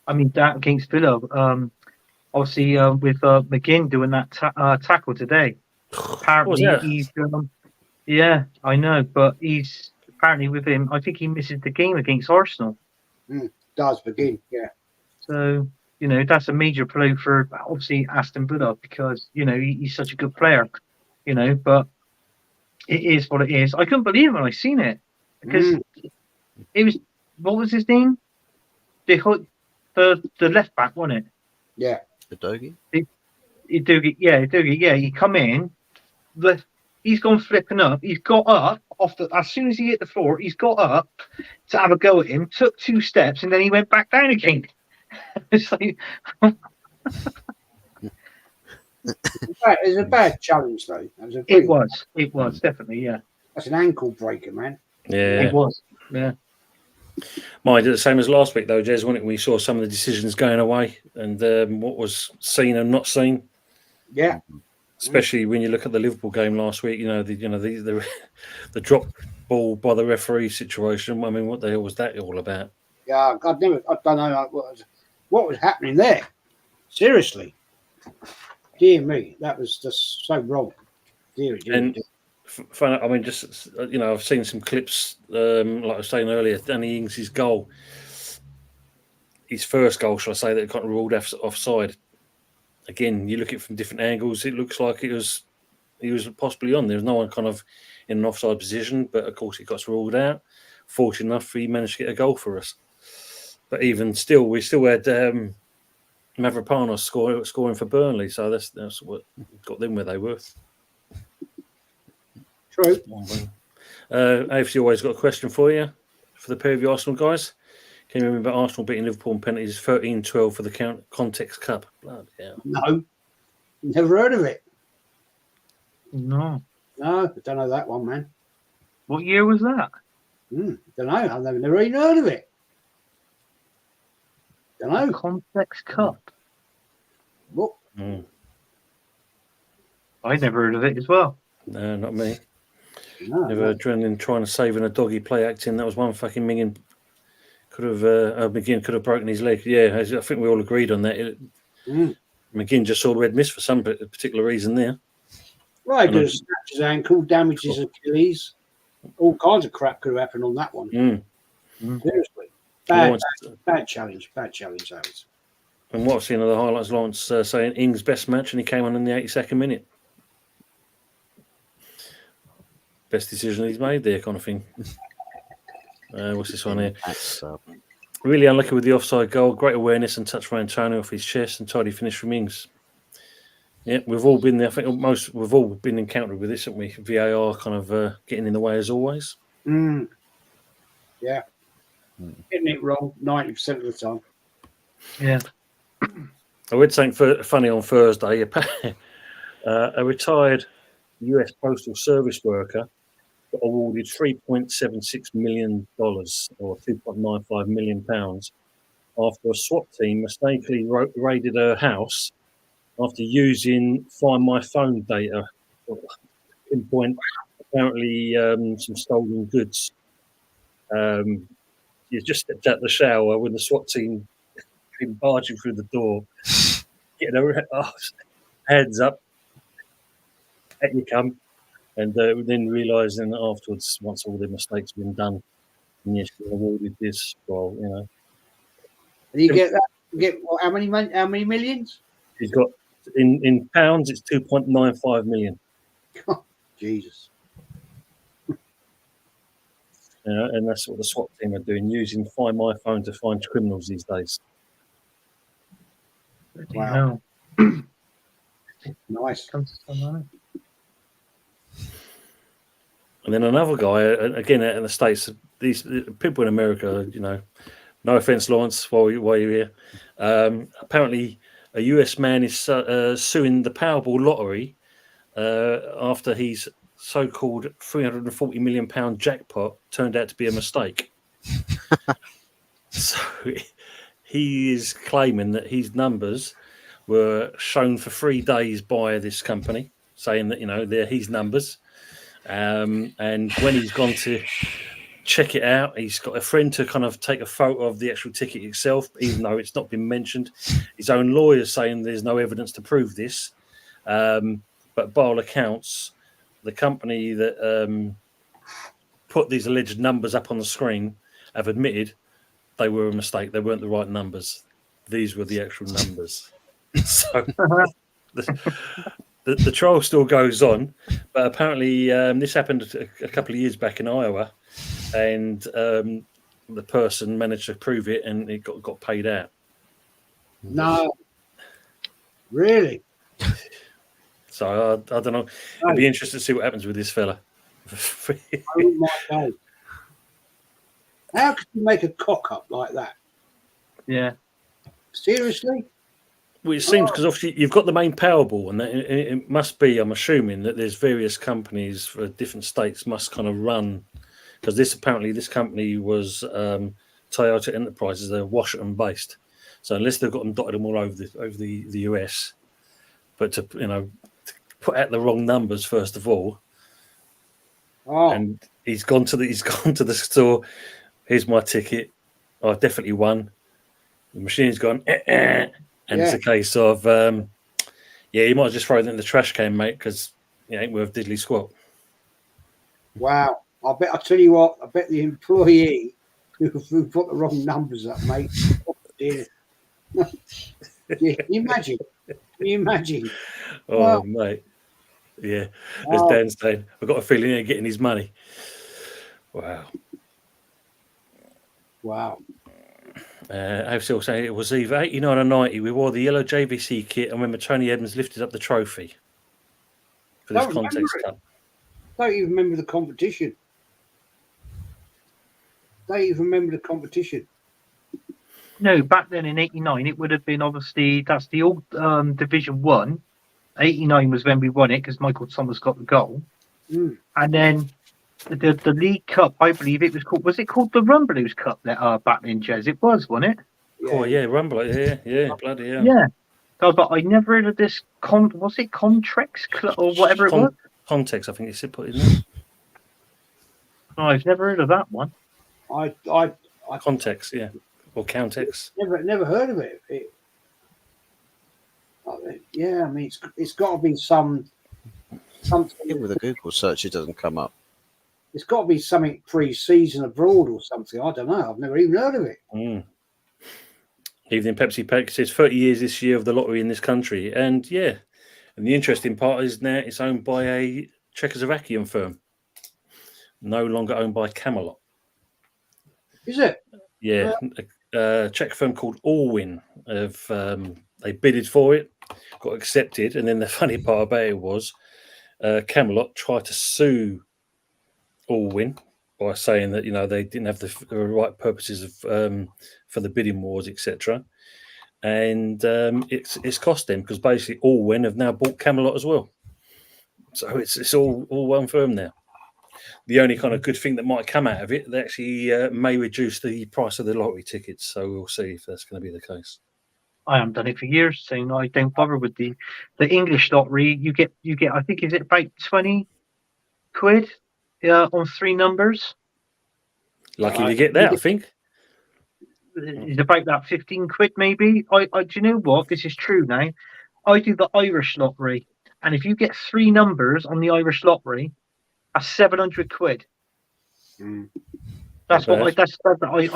I mean, that against Villa, obviously with McGinn doing that tackle today. Apparently, he's yeah, I know, but he's apparently with him. I think he misses the game against Arsenal. Does McGinn, yeah. So that's a major blow for obviously Aston Villa because he's such a good player. But it is what it is. I couldn't believe it when I seen it because it was, what was his name? The left back, wasn't it? Yeah. Udogie? Udogie, yeah. He come in, he's gone flipping up. He's got up as soon as he hit the floor. He's got up to have a go at him. Took 2 steps and then he went back down again. It's like. It's a bad challenge, though. It was definitely, yeah. That's an ankle breaker, man. Yeah, it was. Yeah. Mine did the same as last week, though, Jez, wasn't it? We saw some of the decisions going away and what was seen and not seen. Yeah. Especially when you look at the Liverpool game last week, the drop ball by the referee situation. I mean, what the hell was that all about? Yeah, I don't know what was happening there. Seriously. Dear me, that was just so wrong. Dear. I mean, just I've seen some clips. Like I was saying earlier, Danny Ings' goal, his first goal, shall I say, that got ruled offside. Again, you look at it from different angles. It looks like he was possibly on. There's no one kind of in an offside position, but of course it got ruled out. Fortunate enough, he managed to get a goal for us. But even still, we still had Mavropanos scoring for Burnley, so that's what got them where they were. True. AFC always got a question for you for the pair of you Arsenal guys. Can you remember Arsenal beating Liverpool in penalties 13-12 for the Context Cup? Bloody hell. No, never heard of it. No. No, I don't know that one, man. What year was that? Don't know. I've never even heard of it. Don't know. Complex Cup. What? I never heard of it as well. No, not me. No, Never adrenaline trying to save in a doggy play acting. That was one fucking million. Could have McGinn could have broken his leg. Yeah, I think we all agreed on that. McGinn just saw red mist for some particular reason there. Right, could have snapped his ankle, damaged his Achilles. All kinds of crap could have happened on that one. Seriously. Bad challenge. Bad challenge, that was. And what I've seen of the highlights, Lawrence saying Ings' best match, and he came on in the 82nd minute. Best decision he's made there, kind of thing. What's this one here? Really unlucky with the offside goal. Great awareness and touch from Antonio off his chest, and tidy finish from Ings. Yeah, we've all been there. I think we've all been encountered with this, haven't we? VAR kind of getting in the way as always. Yeah. Getting it wrong 90% of the time. Yeah. I read something funny on Thursday. A retired US Postal Service worker got awarded $3.76 million or £2.95 million after a SWAT team mistakenly raided her house after using Find My Phone data to pinpoint apparently some stolen goods. You just stepped out the shower when the SWAT team came barging through the door, getting her hands up, at you come, and then realising afterwards, once all the mistakes have been done, and yes, you're awarded this. Well, you know, and you get that. You get what, how many millions? He's got in pounds. It's 2.95 million. Oh, Jesus. And that's what the SWAT team are doing, using Find My Phone to find criminals these days. Wow. Nice. And then another guy, again in the States, these people in America, you know, no offense, Lawrence, while you're here, apparently a US man is suing the Powerball lottery after his so-called £340 million jackpot turned out to be a mistake. So he is claiming that his numbers were shown for 3 days by this company, saying that, you know, they're his numbers. And when he's gone to check it out, he's got a friend to kind of take a photo of the actual ticket itself, even though it's not been mentioned. His own lawyer's saying there's no evidence to prove this. But by all accounts, the company that put these alleged numbers up on the screen have admitted they were a mistake. They weren't the right numbers. These were the actual numbers. So the trial still goes on, but apparently this happened a couple of years back in Iowa, and the person managed to prove it, and it got paid out. No. Really? So I don't know. It'd be interesting to see what happens with this fella. Oh my God. How could you make a cock up like that? Yeah. Seriously? Well, it seems because obviously you've got the main Powerball, and it must be, I'm assuming, that there's various companies for different states must kind of run, because this company was Toyota Enterprises. They're Washington based, so unless they've got them dotted them all over the US, but to put out the wrong numbers first of all. And he's gone to the store. Here's my ticket. I definitely won. The machine's gone. And it's a case of, you might just throw it in the trash can, mate, because it ain't worth diddly squat. Wow. I tell you what, I bet the employee who put the wrong numbers up, mate. Oh, dear. Yeah, can you imagine? Oh, wow. Mate. Yeah. As Dan's saying, I've got a feeling they're getting his money. Wow. I was still saying it was either 89 or 90. We wore the yellow JVC kit, and remember Tony Evans lifted up the trophy for this Context Cup. I don't even remember the competition. don't even remember the competition. No, back then in '89, it would have been obviously that's the old Division 1. '89 was when we won it because Michael Thomas got the goal, Mm. and then the League Cup, I believe it was called. Was it called the Rumbeloos Cup that back then, Jez? It was, wasn't it? Oh, yeah, Rumble. Yeah, bloody hell. Yeah. But I never heard of this. Was it Contrex Club or whatever it was? Context, I think it's put in there. Oh, I've never heard of that one. I Context, yeah. Or Countex. never heard of it. Yeah, I mean, it's got to be something. With a Google search, it doesn't come up. It's got to be something pre-season abroad or something. I don't know. I've never even heard of it. Mm. Evening Pepsi Pack says 30 years this year of the lottery in this country. And yeah, and the interesting part is now it's owned by a Czechoslovakian firm, no longer owned by Camelot. Is it? Yeah, a Czech firm called Allwin. They bidded for it, got accepted, and then the funny part about it was Camelot tried to sue Allwin by saying that they didn't have the right purposes of for the bidding wars, etc. And it's cost them because basically Allwin have now bought Camelot as well. So it's all one firm now. The only kind of good thing that might come out of it, they actually may reduce the price of the lottery tickets. So we'll see if that's going to be the case. I haven't done it for years, so I don't bother with the English lottery. You get I think is it about 20 quid on 3 numbers. Lucky to get that, I think. It's about that 15 quid maybe. I do you know what? This is true now. I do the Irish lottery, and if you get 3 numbers on the Irish lottery, that's 700 quid. Mm. That's what I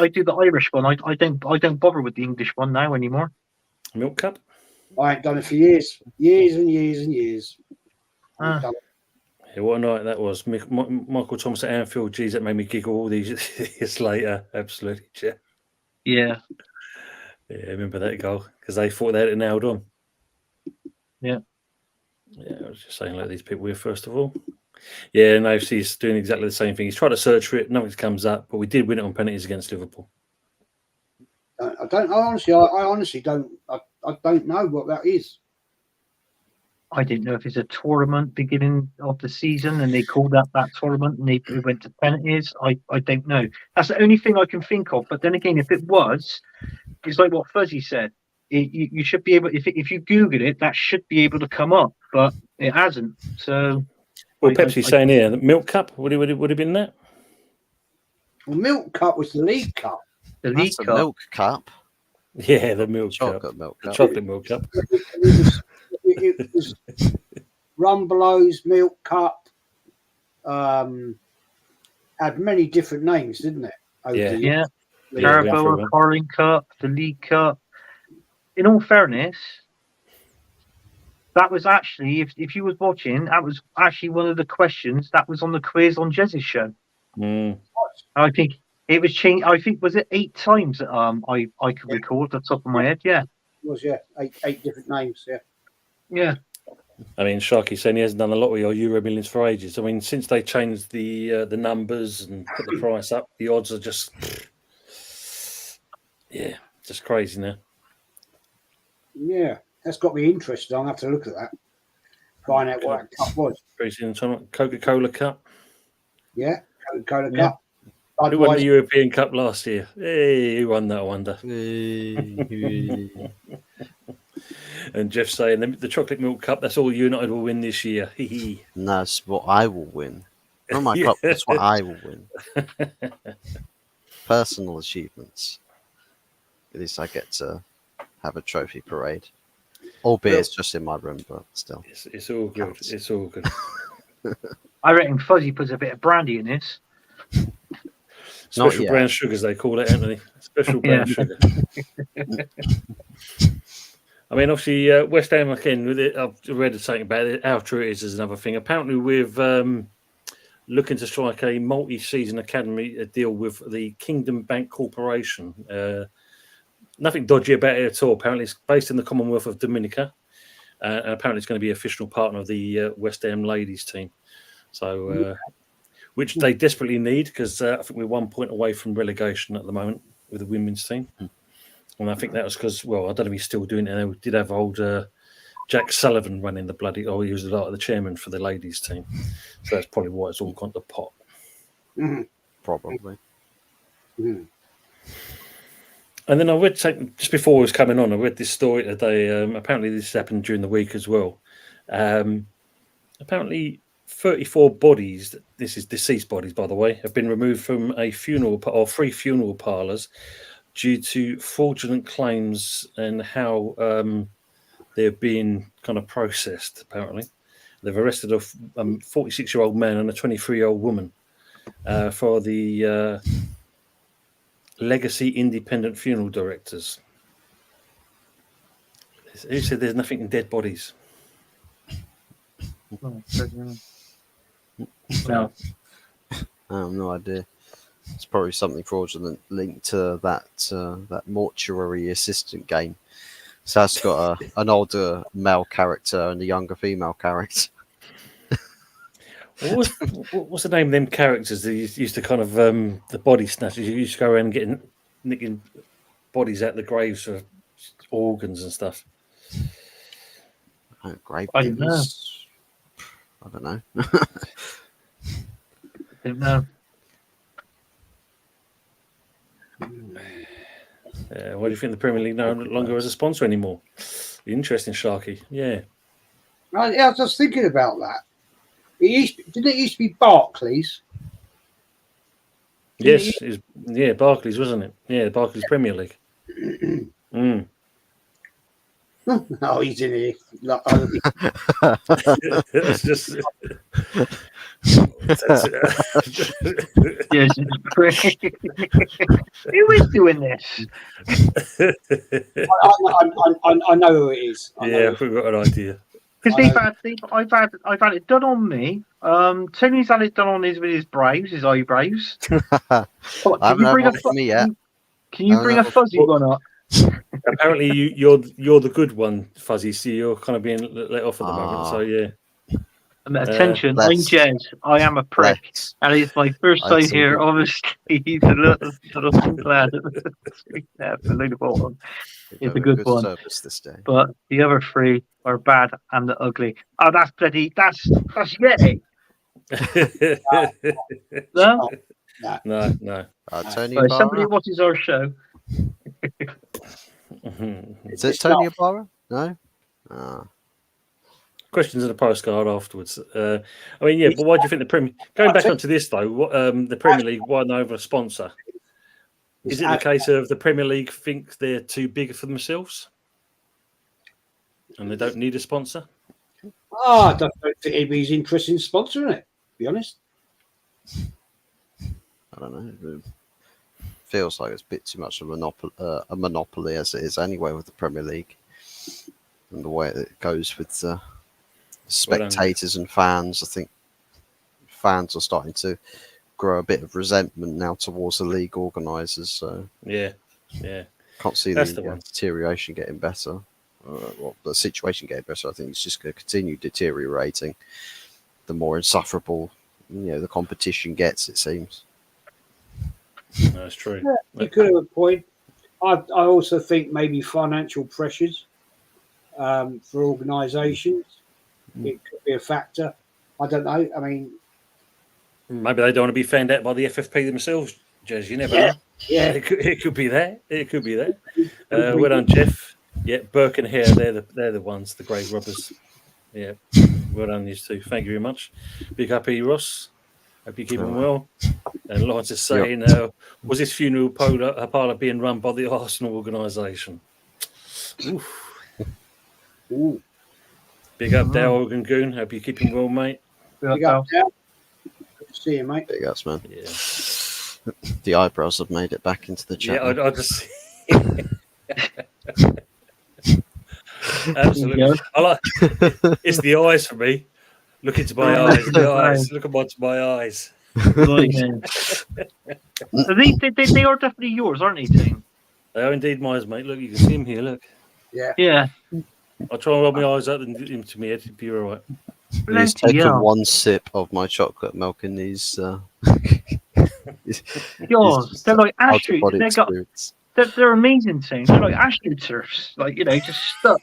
do the Irish one. I don't bother with the English one now anymore. Milk Cup. I ain't done it for years and years and years. Yeah, what a night that was. Michael Thomas at Anfield. Geez, that made me giggle all these years later. Absolutely, yeah. Yeah, I remember that goal because they thought they had it nailed on. Yeah. Yeah, I was just saying, like, these people here, first of all. Yeah, and AFC's doing exactly the same thing. He's tried to search for it, nothing comes up, but we did win it on penalties against Liverpool. I honestly don't know what that is. I didn't know if it's a tournament beginning of the season and they called that tournament and they went to penalties. I don't know. That's the only thing I can think of. But then again, if it was, it's like what Fuzzy said. You should be able, if you Google it, that should be able to come up, but it hasn't. So, well, Pepsi's saying here, the Milk Cup would have been that. Well, Milk Cup was the League Cup. The League That's a Cup. Milk Cup. Yeah, the Milk Chocolate Cup. Milk The Cup. chocolate Milk Cup. It was Rumbelows, Milk Cup. Had many different names, didn't it? Yeah. Carabao and Carling Cup, the League Cup. In all fairness, that was actually, if you was watching, that was actually one of the questions that was on the quiz on Jez's show. Mm. I think it was changed. I think was it 8 times that I could recall at the top of my head. Yeah, it was 8 different names. Yeah. I mean, Sharky saying he hasn't done a lottery or Euro Millions for ages. I mean, since they changed the numbers and put the price up, the odds are just crazy now. Yeah, that's got me interested. I'll have to look at that. Find out what that cup was. Coca-Cola Cup. Yeah, Coca-Cola Cup. Who won the European Cup last year? Hey, who won that, I wonder? And Jeff saying the chocolate milk cup, that's all United will win this year. And that's what I will win. Not my cup, that's what I will win. Personal achievements. At least I get to have a trophy parade. Albeit it's just in my room, but still. It's all good. Counts. It's all good. I reckon Fuzzy puts a bit of brandy in this. Special brown sugars, they call it, Anthony. Special brown sugar. I mean, obviously, West Ham, again, I've read something about it. How true it is another thing. Apparently, we're looking to strike a multi-season academy deal with the Kingdom Bank Corporation. Nothing dodgy about it at all. Apparently, it's based in the Commonwealth of Dominica. And apparently, it's going to be an official partner of the West Ham ladies team. So which they desperately need because I think we're 1 point away from relegation at the moment with the women's team. And I think that was because, well, I don't know if he's still doing it. We did have old Jack Sullivan running the bloody, he was the chairman for the ladies' team. So that's probably why it's all gone to pot. Probably. And then I read, just before I was coming on, I read this story today. Apparently, this happened during the week as well. Apparently, 34 bodies, this is deceased bodies, by the way, have been removed from a funeral or 3 funeral parlours due to fraudulent claims and how they're being kind of processed, apparently. They've arrested a 46-year-old man and a 23-year-old woman for the Legacy Independent Funeral Directors. Who said there's nothing in dead bodies? No. I have no idea. It's probably something fraudulent linked to that mortuary assistant game. So that's got an older male character and a younger female character. What's the name of them characters that used to kind of the body snatchers? You used to go around nicking bodies out the graves for organs and stuff. Grave I don't know. diggers. I don't know. Don't know. Why do you think the Premier League no longer has a sponsor anymore? Interesting, Sharky. Yeah. I was just thinking about that. Didn't it used to be Barclays? Yes, Barclays, wasn't it? Yeah, Barclays Premier League. Oh, he's in here. It's just. Yes, who is doing this? I know who it is. I've got an idea. Because I've had it done on me. Tony's had it done on with his brows, his eyebrows. I haven't had one for me yet. Can you bring a fuzzy one up? Apparently, you're the good one, Fuzzy. So you're kind of being let off at the moment. So yeah. Attention, I'm Jez. I am a prick, and it's my first time here. Obviously, he's a little glad at the bottom. It's a good one, this day. But the other 3 are bad and the ugly. Oh, that's Yeti. No, no. Tony right, Ibarra? somebody watches our show. Is it Tony Ibarra? No. Questions in the postcard afterwards. But why do you think the Premier? Going back onto this though, the Premier League won over a sponsor. Is it the case of the Premier League think they're too big for themselves, and they don't need a sponsor? I don't think anybody's interested in sponsoring it. To be honest, I don't know. It feels like it's a bit too much of a monopoly as it is anyway with the Premier League, and the way it goes with spectators and fans. I think fans are starting to grow a bit of resentment now towards the league organisers. So yeah, can't see the deterioration getting better. The situation getting better. I think it's just going to continue deteriorating. The more insufferable, the competition gets. It seems. That's true. Yeah, you could have a point. I also think maybe financial pressures for organisations. It could be a factor. I don't know. I mean, maybe they don't want to be found out by the FFP themselves, Jez. You never know. Yeah, it could be that. It could be that. Well done, Jeff. Yeah, Burke and Hare, they're the ones, the grave robbers. Yeah, well done, these two. Thank you very much. Big happy, Ross. Hope you're keeping well. And Lawrence is saying, was this funeral parlour being run by the Arsenal organisation? Ooh. Big up, Dale Goon. Hope you're keeping well, mate. Big up, Dale. Good to see you, mate. Big ups, man. Yeah. The eyebrows have made it back into the chat. Yeah, I just. Absolutely. It's the eyes for me. Look into my eyes. The eyes. Look into my eyes. They are definitely yours, aren't they, Tim? They are indeed mine, mate. Look, you can see them here. Look. Yeah. I'll try and rub my eyes out into my head if you're all right. He's Plenty, taken yeah. one sip of my chocolate milk and he's Yours. just They're like out of astro. body They got. experience. They're amazing things. They're like astroturfs. Like, just stuck.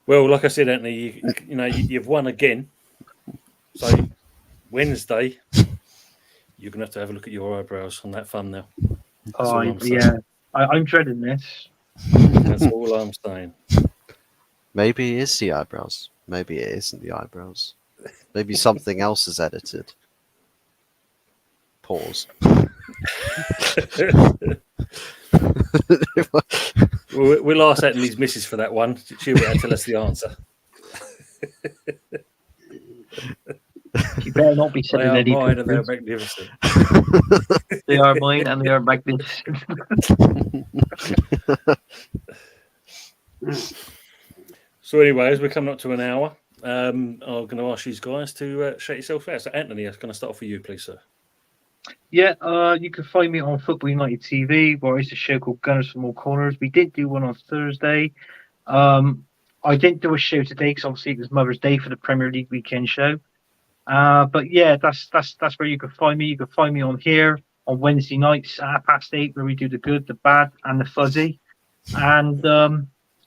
Well, like I said, Anthony, you've won again. So Wednesday, you're gonna have to look at your eyebrows on that thumbnail. That's all I'm saying. Yeah. I'm dreading this. That's all I'm saying. Maybe it is the eyebrows. Maybe it isn't the eyebrows. Maybe something else is edited. Pause. We'll ask Anthony's missus for that one. She'll be able to tell us the answer. You better not be They sending are any mine and they're pictures. magnificent. They are mine and they are magnificent. So, anyways, we're coming up to an hour. I'm going to ask you guys to shake yourself out. So, Anthony, I'm going to start off with you, please, sir. Yeah, you can find me on Football United TV, where it's a show called Gunners from All Corners. We did do one on Thursday. I didn't do a show today because obviously it was Mother's Day for the Premier League weekend show. But yeah, that's where you can find me. You can find me on here on Wednesday nights at 8:30, where we do the good, the bad, and the fuzzy, and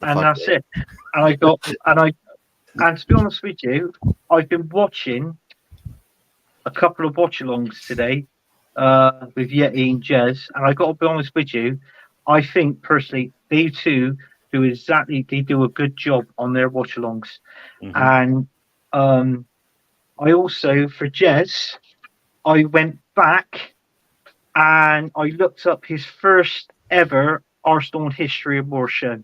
that's it. And I got and to be honest with you, I've been watching a couple of watch-alongs today with Yeti and Jez, and I got to be honest with you, I think personally they two they do a good job on their watch-alongs, and I also for Jez, I went back and I looked up his first ever Arsenal History Award show,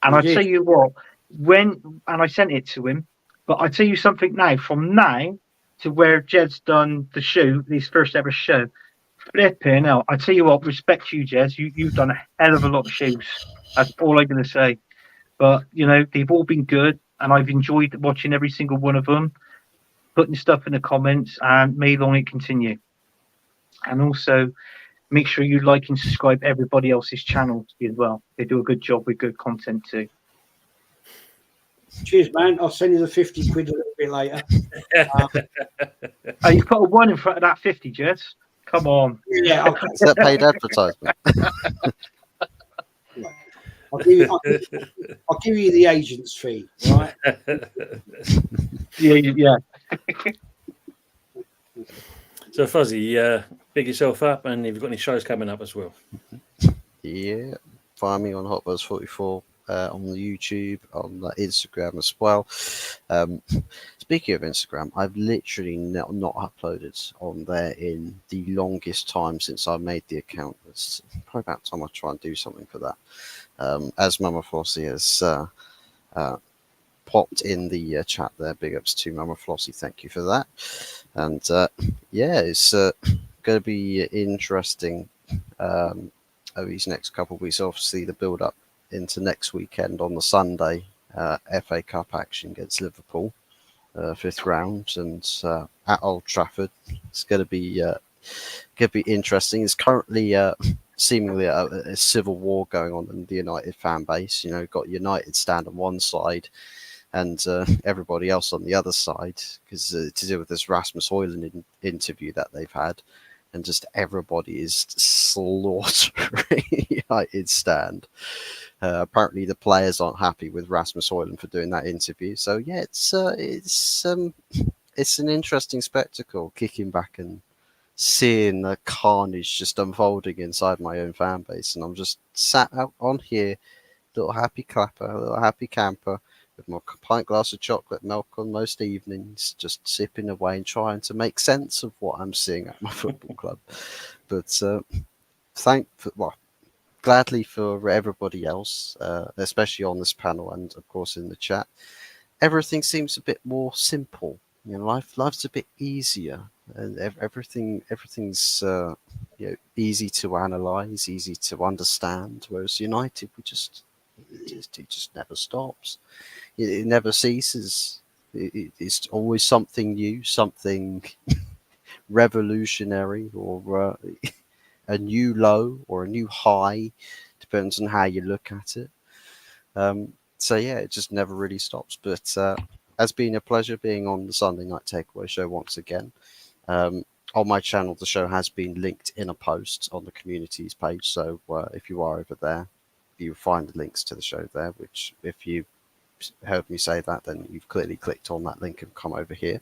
and I tell you what, and I sent it to him, but I tell you something now, from now to where Jed's done the show, his first ever show, flipping hell. I tell you what, respect you, Jez. You've done a hell of a lot of shows. That's all I'm going to say. But, they've all been good, and I've enjoyed watching every single one of them, putting stuff in the comments, and may long it continue. And also, make sure you like and subscribe everybody else's channels as well. They do a good job with good content too. Cheers, man. I'll send you the 50 quid a little bit later. You put a 1 in front of that 50, Jess. Come on. Yeah, Is that paid advertisement? I'll give you the agent's fee, right? Yeah. So, Fuzzy, big yourself up, and you've got any shows coming up as well? Yeah, find me on HotBuzz44 on the YouTube, on the Instagram as well. Speaking of Instagram, I've literally not uploaded on there in the longest time since I made the account. It's probably about time I try and do something for that. As Mama Flossie has popped in the chat there, big ups to Mama Flossie, thank you for that. And yeah, it's going to be interesting over these next couple of weeks. Obviously, the build up into next weekend on the Sunday, FA Cup action against Liverpool, 5th round, and at Old Trafford. It's going to be interesting. It's currently seemingly a civil war going on in the United fan base. You've got United stand on one side and everybody else on the other side, because to do with this Rasmus Højlund interview that they've had, and just everybody is slaughtering United stand. Apparently, the players aren't happy with Rasmus Højlund for doing that interview. So yeah, it's an interesting spectacle, kicking back and seeing the carnage just unfolding inside my own fan base, and I'm just sat out on here, little happy clapper, little happy camper, with my pint glass of chocolate milk on most evenings, just sipping away and trying to make sense of what I'm seeing at my football club. But gladly for everybody else, especially on this panel and of course in the chat, everything seems a bit more simple. Life's a bit easier, and everything's easy to analyze, easy to understand. Whereas United, it just never stops. It never ceases. It's always something new, something revolutionary, or a new low or a new high, depends on how you look at it. So yeah, it just never really stops. But has been a pleasure being on the Sunday Night Takeaway show once again. On my channel, the show has been linked in a post on the communities page. So if you are over there, you'll find the links to the show there. Which, if you heard me say that, then you've clearly clicked on that link and come over here.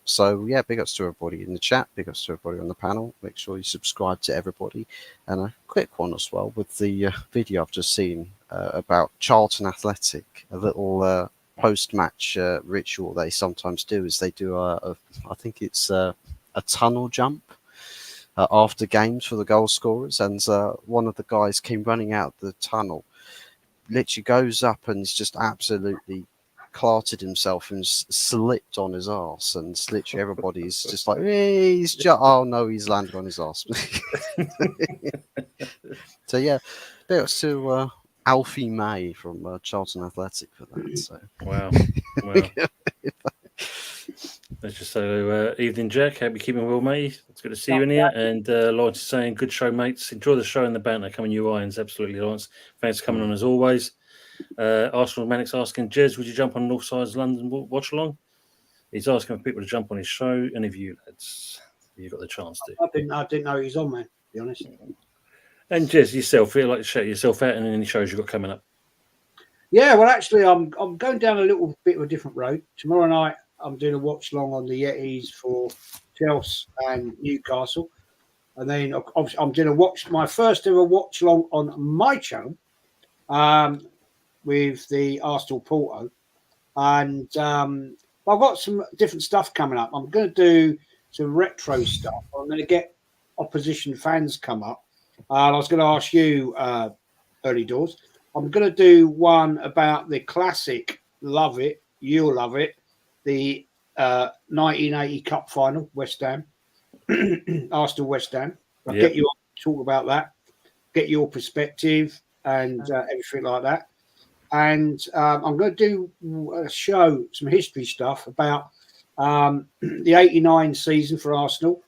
So yeah, big ups to everybody in the chat, big ups to everybody on the panel. Make sure you subscribe to everybody. And a quick one as well with the video I've just seen about Charlton Athletic, a little post-match ritual they sometimes do is they do I think it's a tunnel jump after games for the goal scorers, and one of the guys came running out the tunnel, literally goes up and just absolutely clarted himself and slipped on his arse, and literally everybody's just like, hey, oh no, he's landed on his arse. So yeah, thanks to Alfie May from Charlton Athletic for that. So Wow. Let's just say evening, Jack. Hope you're keeping well, mate. It's good to see you in here. And Lawrence is saying, good show, mates. Enjoy the show and the banter coming you irons. Absolutely, Lawrence. Thanks for coming on as always. Arsenal Manic's asking, Jez, would you jump on Northside's London watch along? He's asking for people to jump on his show. Any of you lads, you've got the chance to. I didn't know he was on, man, to be honest. And Jez, yourself, feel like to shout yourself out in any shows you've got coming up? Yeah, well, actually, I'm going down a little bit of a different road. Tomorrow night, I'm doing a watch long on the Yetis for Chelsea and Newcastle. And then obviously, I'm doing my first ever watch long on my channel with the Arsenal Porto. And I've got some different stuff coming up. I'm going to do some retro stuff. I'm going to get opposition fans come up. I was going to ask you, Early Doors, I'm going to do one about the classic, love it, you'll love it, the 1980 Cup final, West Ham, Arsenal West Ham. I'll get you on to talk about that, get your perspective and everything like that. And I'm going to do a show, some history stuff about the 89 season for Arsenal.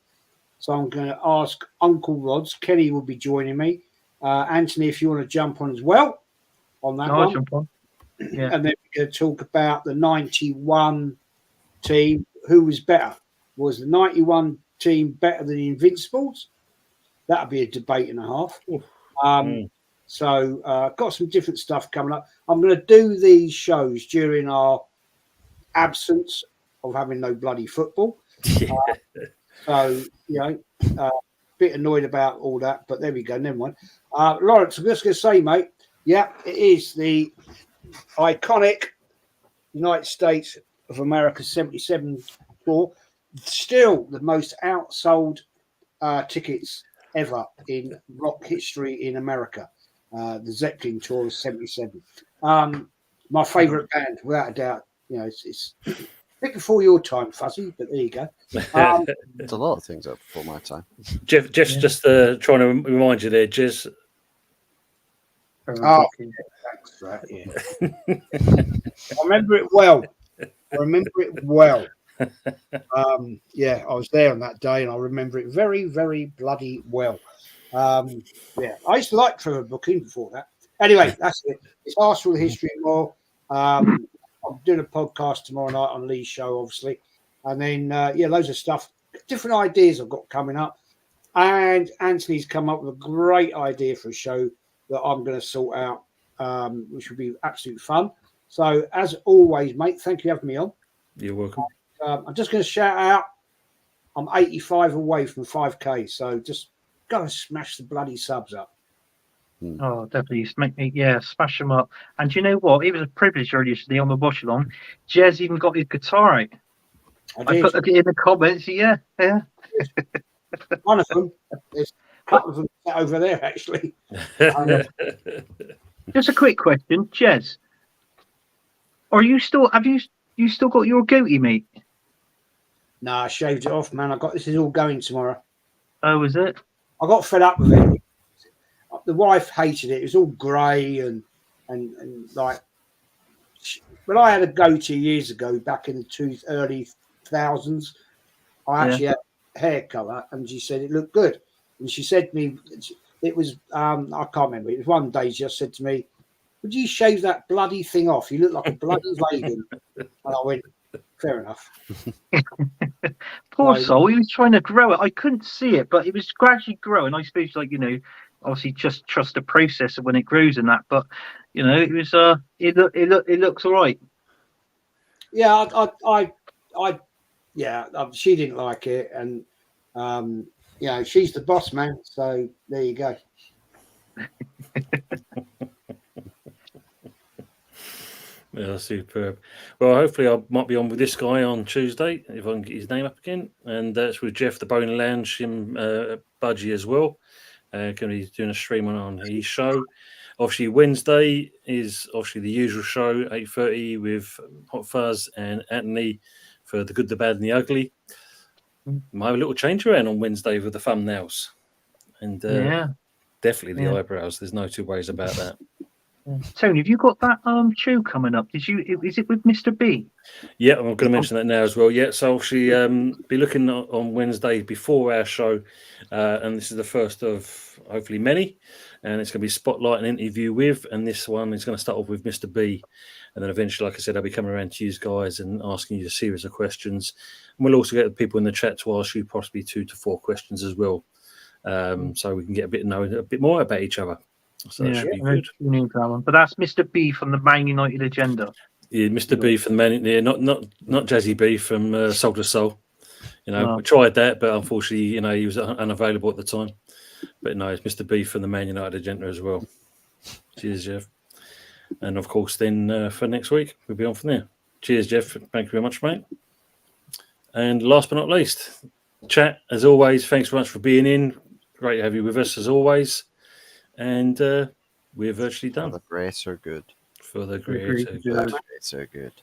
So I'm going to ask Uncle Rods. Kenny will be joining me. Anthony, if you want to jump on as well on that one. I'll jump on. Yeah. And then we're going to talk about the 91 team. Who was better? Was the 91 team better than the Invincibles? That would be a debate and a half. So got some different stuff coming up. I'm going to do these shows during our absence of having no bloody football. So, bit annoyed about all that, but there we go. Never mind. Lawrence, I'm just going to say, mate, yeah, it is the iconic United States of America 77 tour. Still the most outsold tickets ever in rock history in America. The Zeppelin tour of 77. My favourite band, without a doubt. It's a bit before your time, Fuzzy, but there you go. There's a lot of things up before my time. Jeff's just trying to remind you there, Jez. Oh, thanks for that. Yeah. I remember it well. I was there on that day, and I remember it very, very bloody well. I used to like Trevor Booking before that. Anyway, that's it. It's Arsenal history and more. I'm doing a podcast tomorrow night on Lee's show, obviously, and then loads of stuff, different ideas I've got coming up. And Anthony's come up with a great idea for a show that I'm going to sort out, which will be absolute fun. So, as always, mate, thank you for having me on. You're welcome. I'm just going to shout out, I'm 85 away from 5K, so just go and smash the bloody subs up. Oh, definitely. Smash them up. And do you know what? It was a privilege earlier today on the watch along. Jez even got his guitar out. I put it in the comments. Yeah. One of them. There's a couple of them over there, actually. Just a quick question, Jez. Have you still got your goatee, mate? No, I shaved it off, man. This is all going tomorrow. Oh, is it? I got fed up with it. The wife hated it. It was all grey and like. When I had a goatee years ago, back in the early 2000s, I actually had a hair colour, and she said it looked good. And she said to me, it was I can't remember. It was one day she just said to me, would you shave that bloody thing off? You look like a bloody Lagan. And I went, fair enough. Poor No. soul, he was trying to grow it. I couldn't see it, but it was gradually growing. I suppose, like, you know, obviously just trust the process of when it grows and that. But you know, it was it looks all right. Yeah, she didn't like it, and you know, she's the boss, man. So there you go. Yeah, superb. Well, hopefully I might be on with this guy on Tuesday if I can get his name up again, and that's with Jeff the Bone Lounge, him, Budgie as well. Going to be doing a stream on his show. Obviously, Wednesday is obviously the usual show, 8:30 with Hot Fuzz and Anthony for the good, the bad, and the ugly. Might have a little change around on Wednesday with the thumbnails, and definitely the eyebrows. There's no two ways about that. Tony, have you got that show coming up? Is it with Mr. B? Yeah, I'm going to mention that now as well. Yeah, so she'll be looking on Wednesday before our show, and this is the first of hopefully many, and it's going to be spotlight and interview with, and this one is going to start off with Mr. B, and then eventually, like I said, I'll be coming around to you guys and asking you a series of questions, and we'll also get the people in the chat to ask you possibly 2 to 4 questions as well, so we can get know a bit more about each other. So that should be good. That one. But that's Mr. B from the Man United agenda. Yeah, Mr. B from the Man, yeah, not Jazzy B from Soul to Soul. You know, we tried that, but unfortunately, you know, he was unavailable at the time. But no, it's Mr. B from the Man United agenda as well. Cheers, Jeff. And of course, then for next week, we'll be on from there. Cheers, Jeff. Thank you very much, mate. And last but not least, chat, as always, thanks very much for being in. Great to have you with us, as always. And we're virtually done. For the greater good. For the greater good. For the greater good.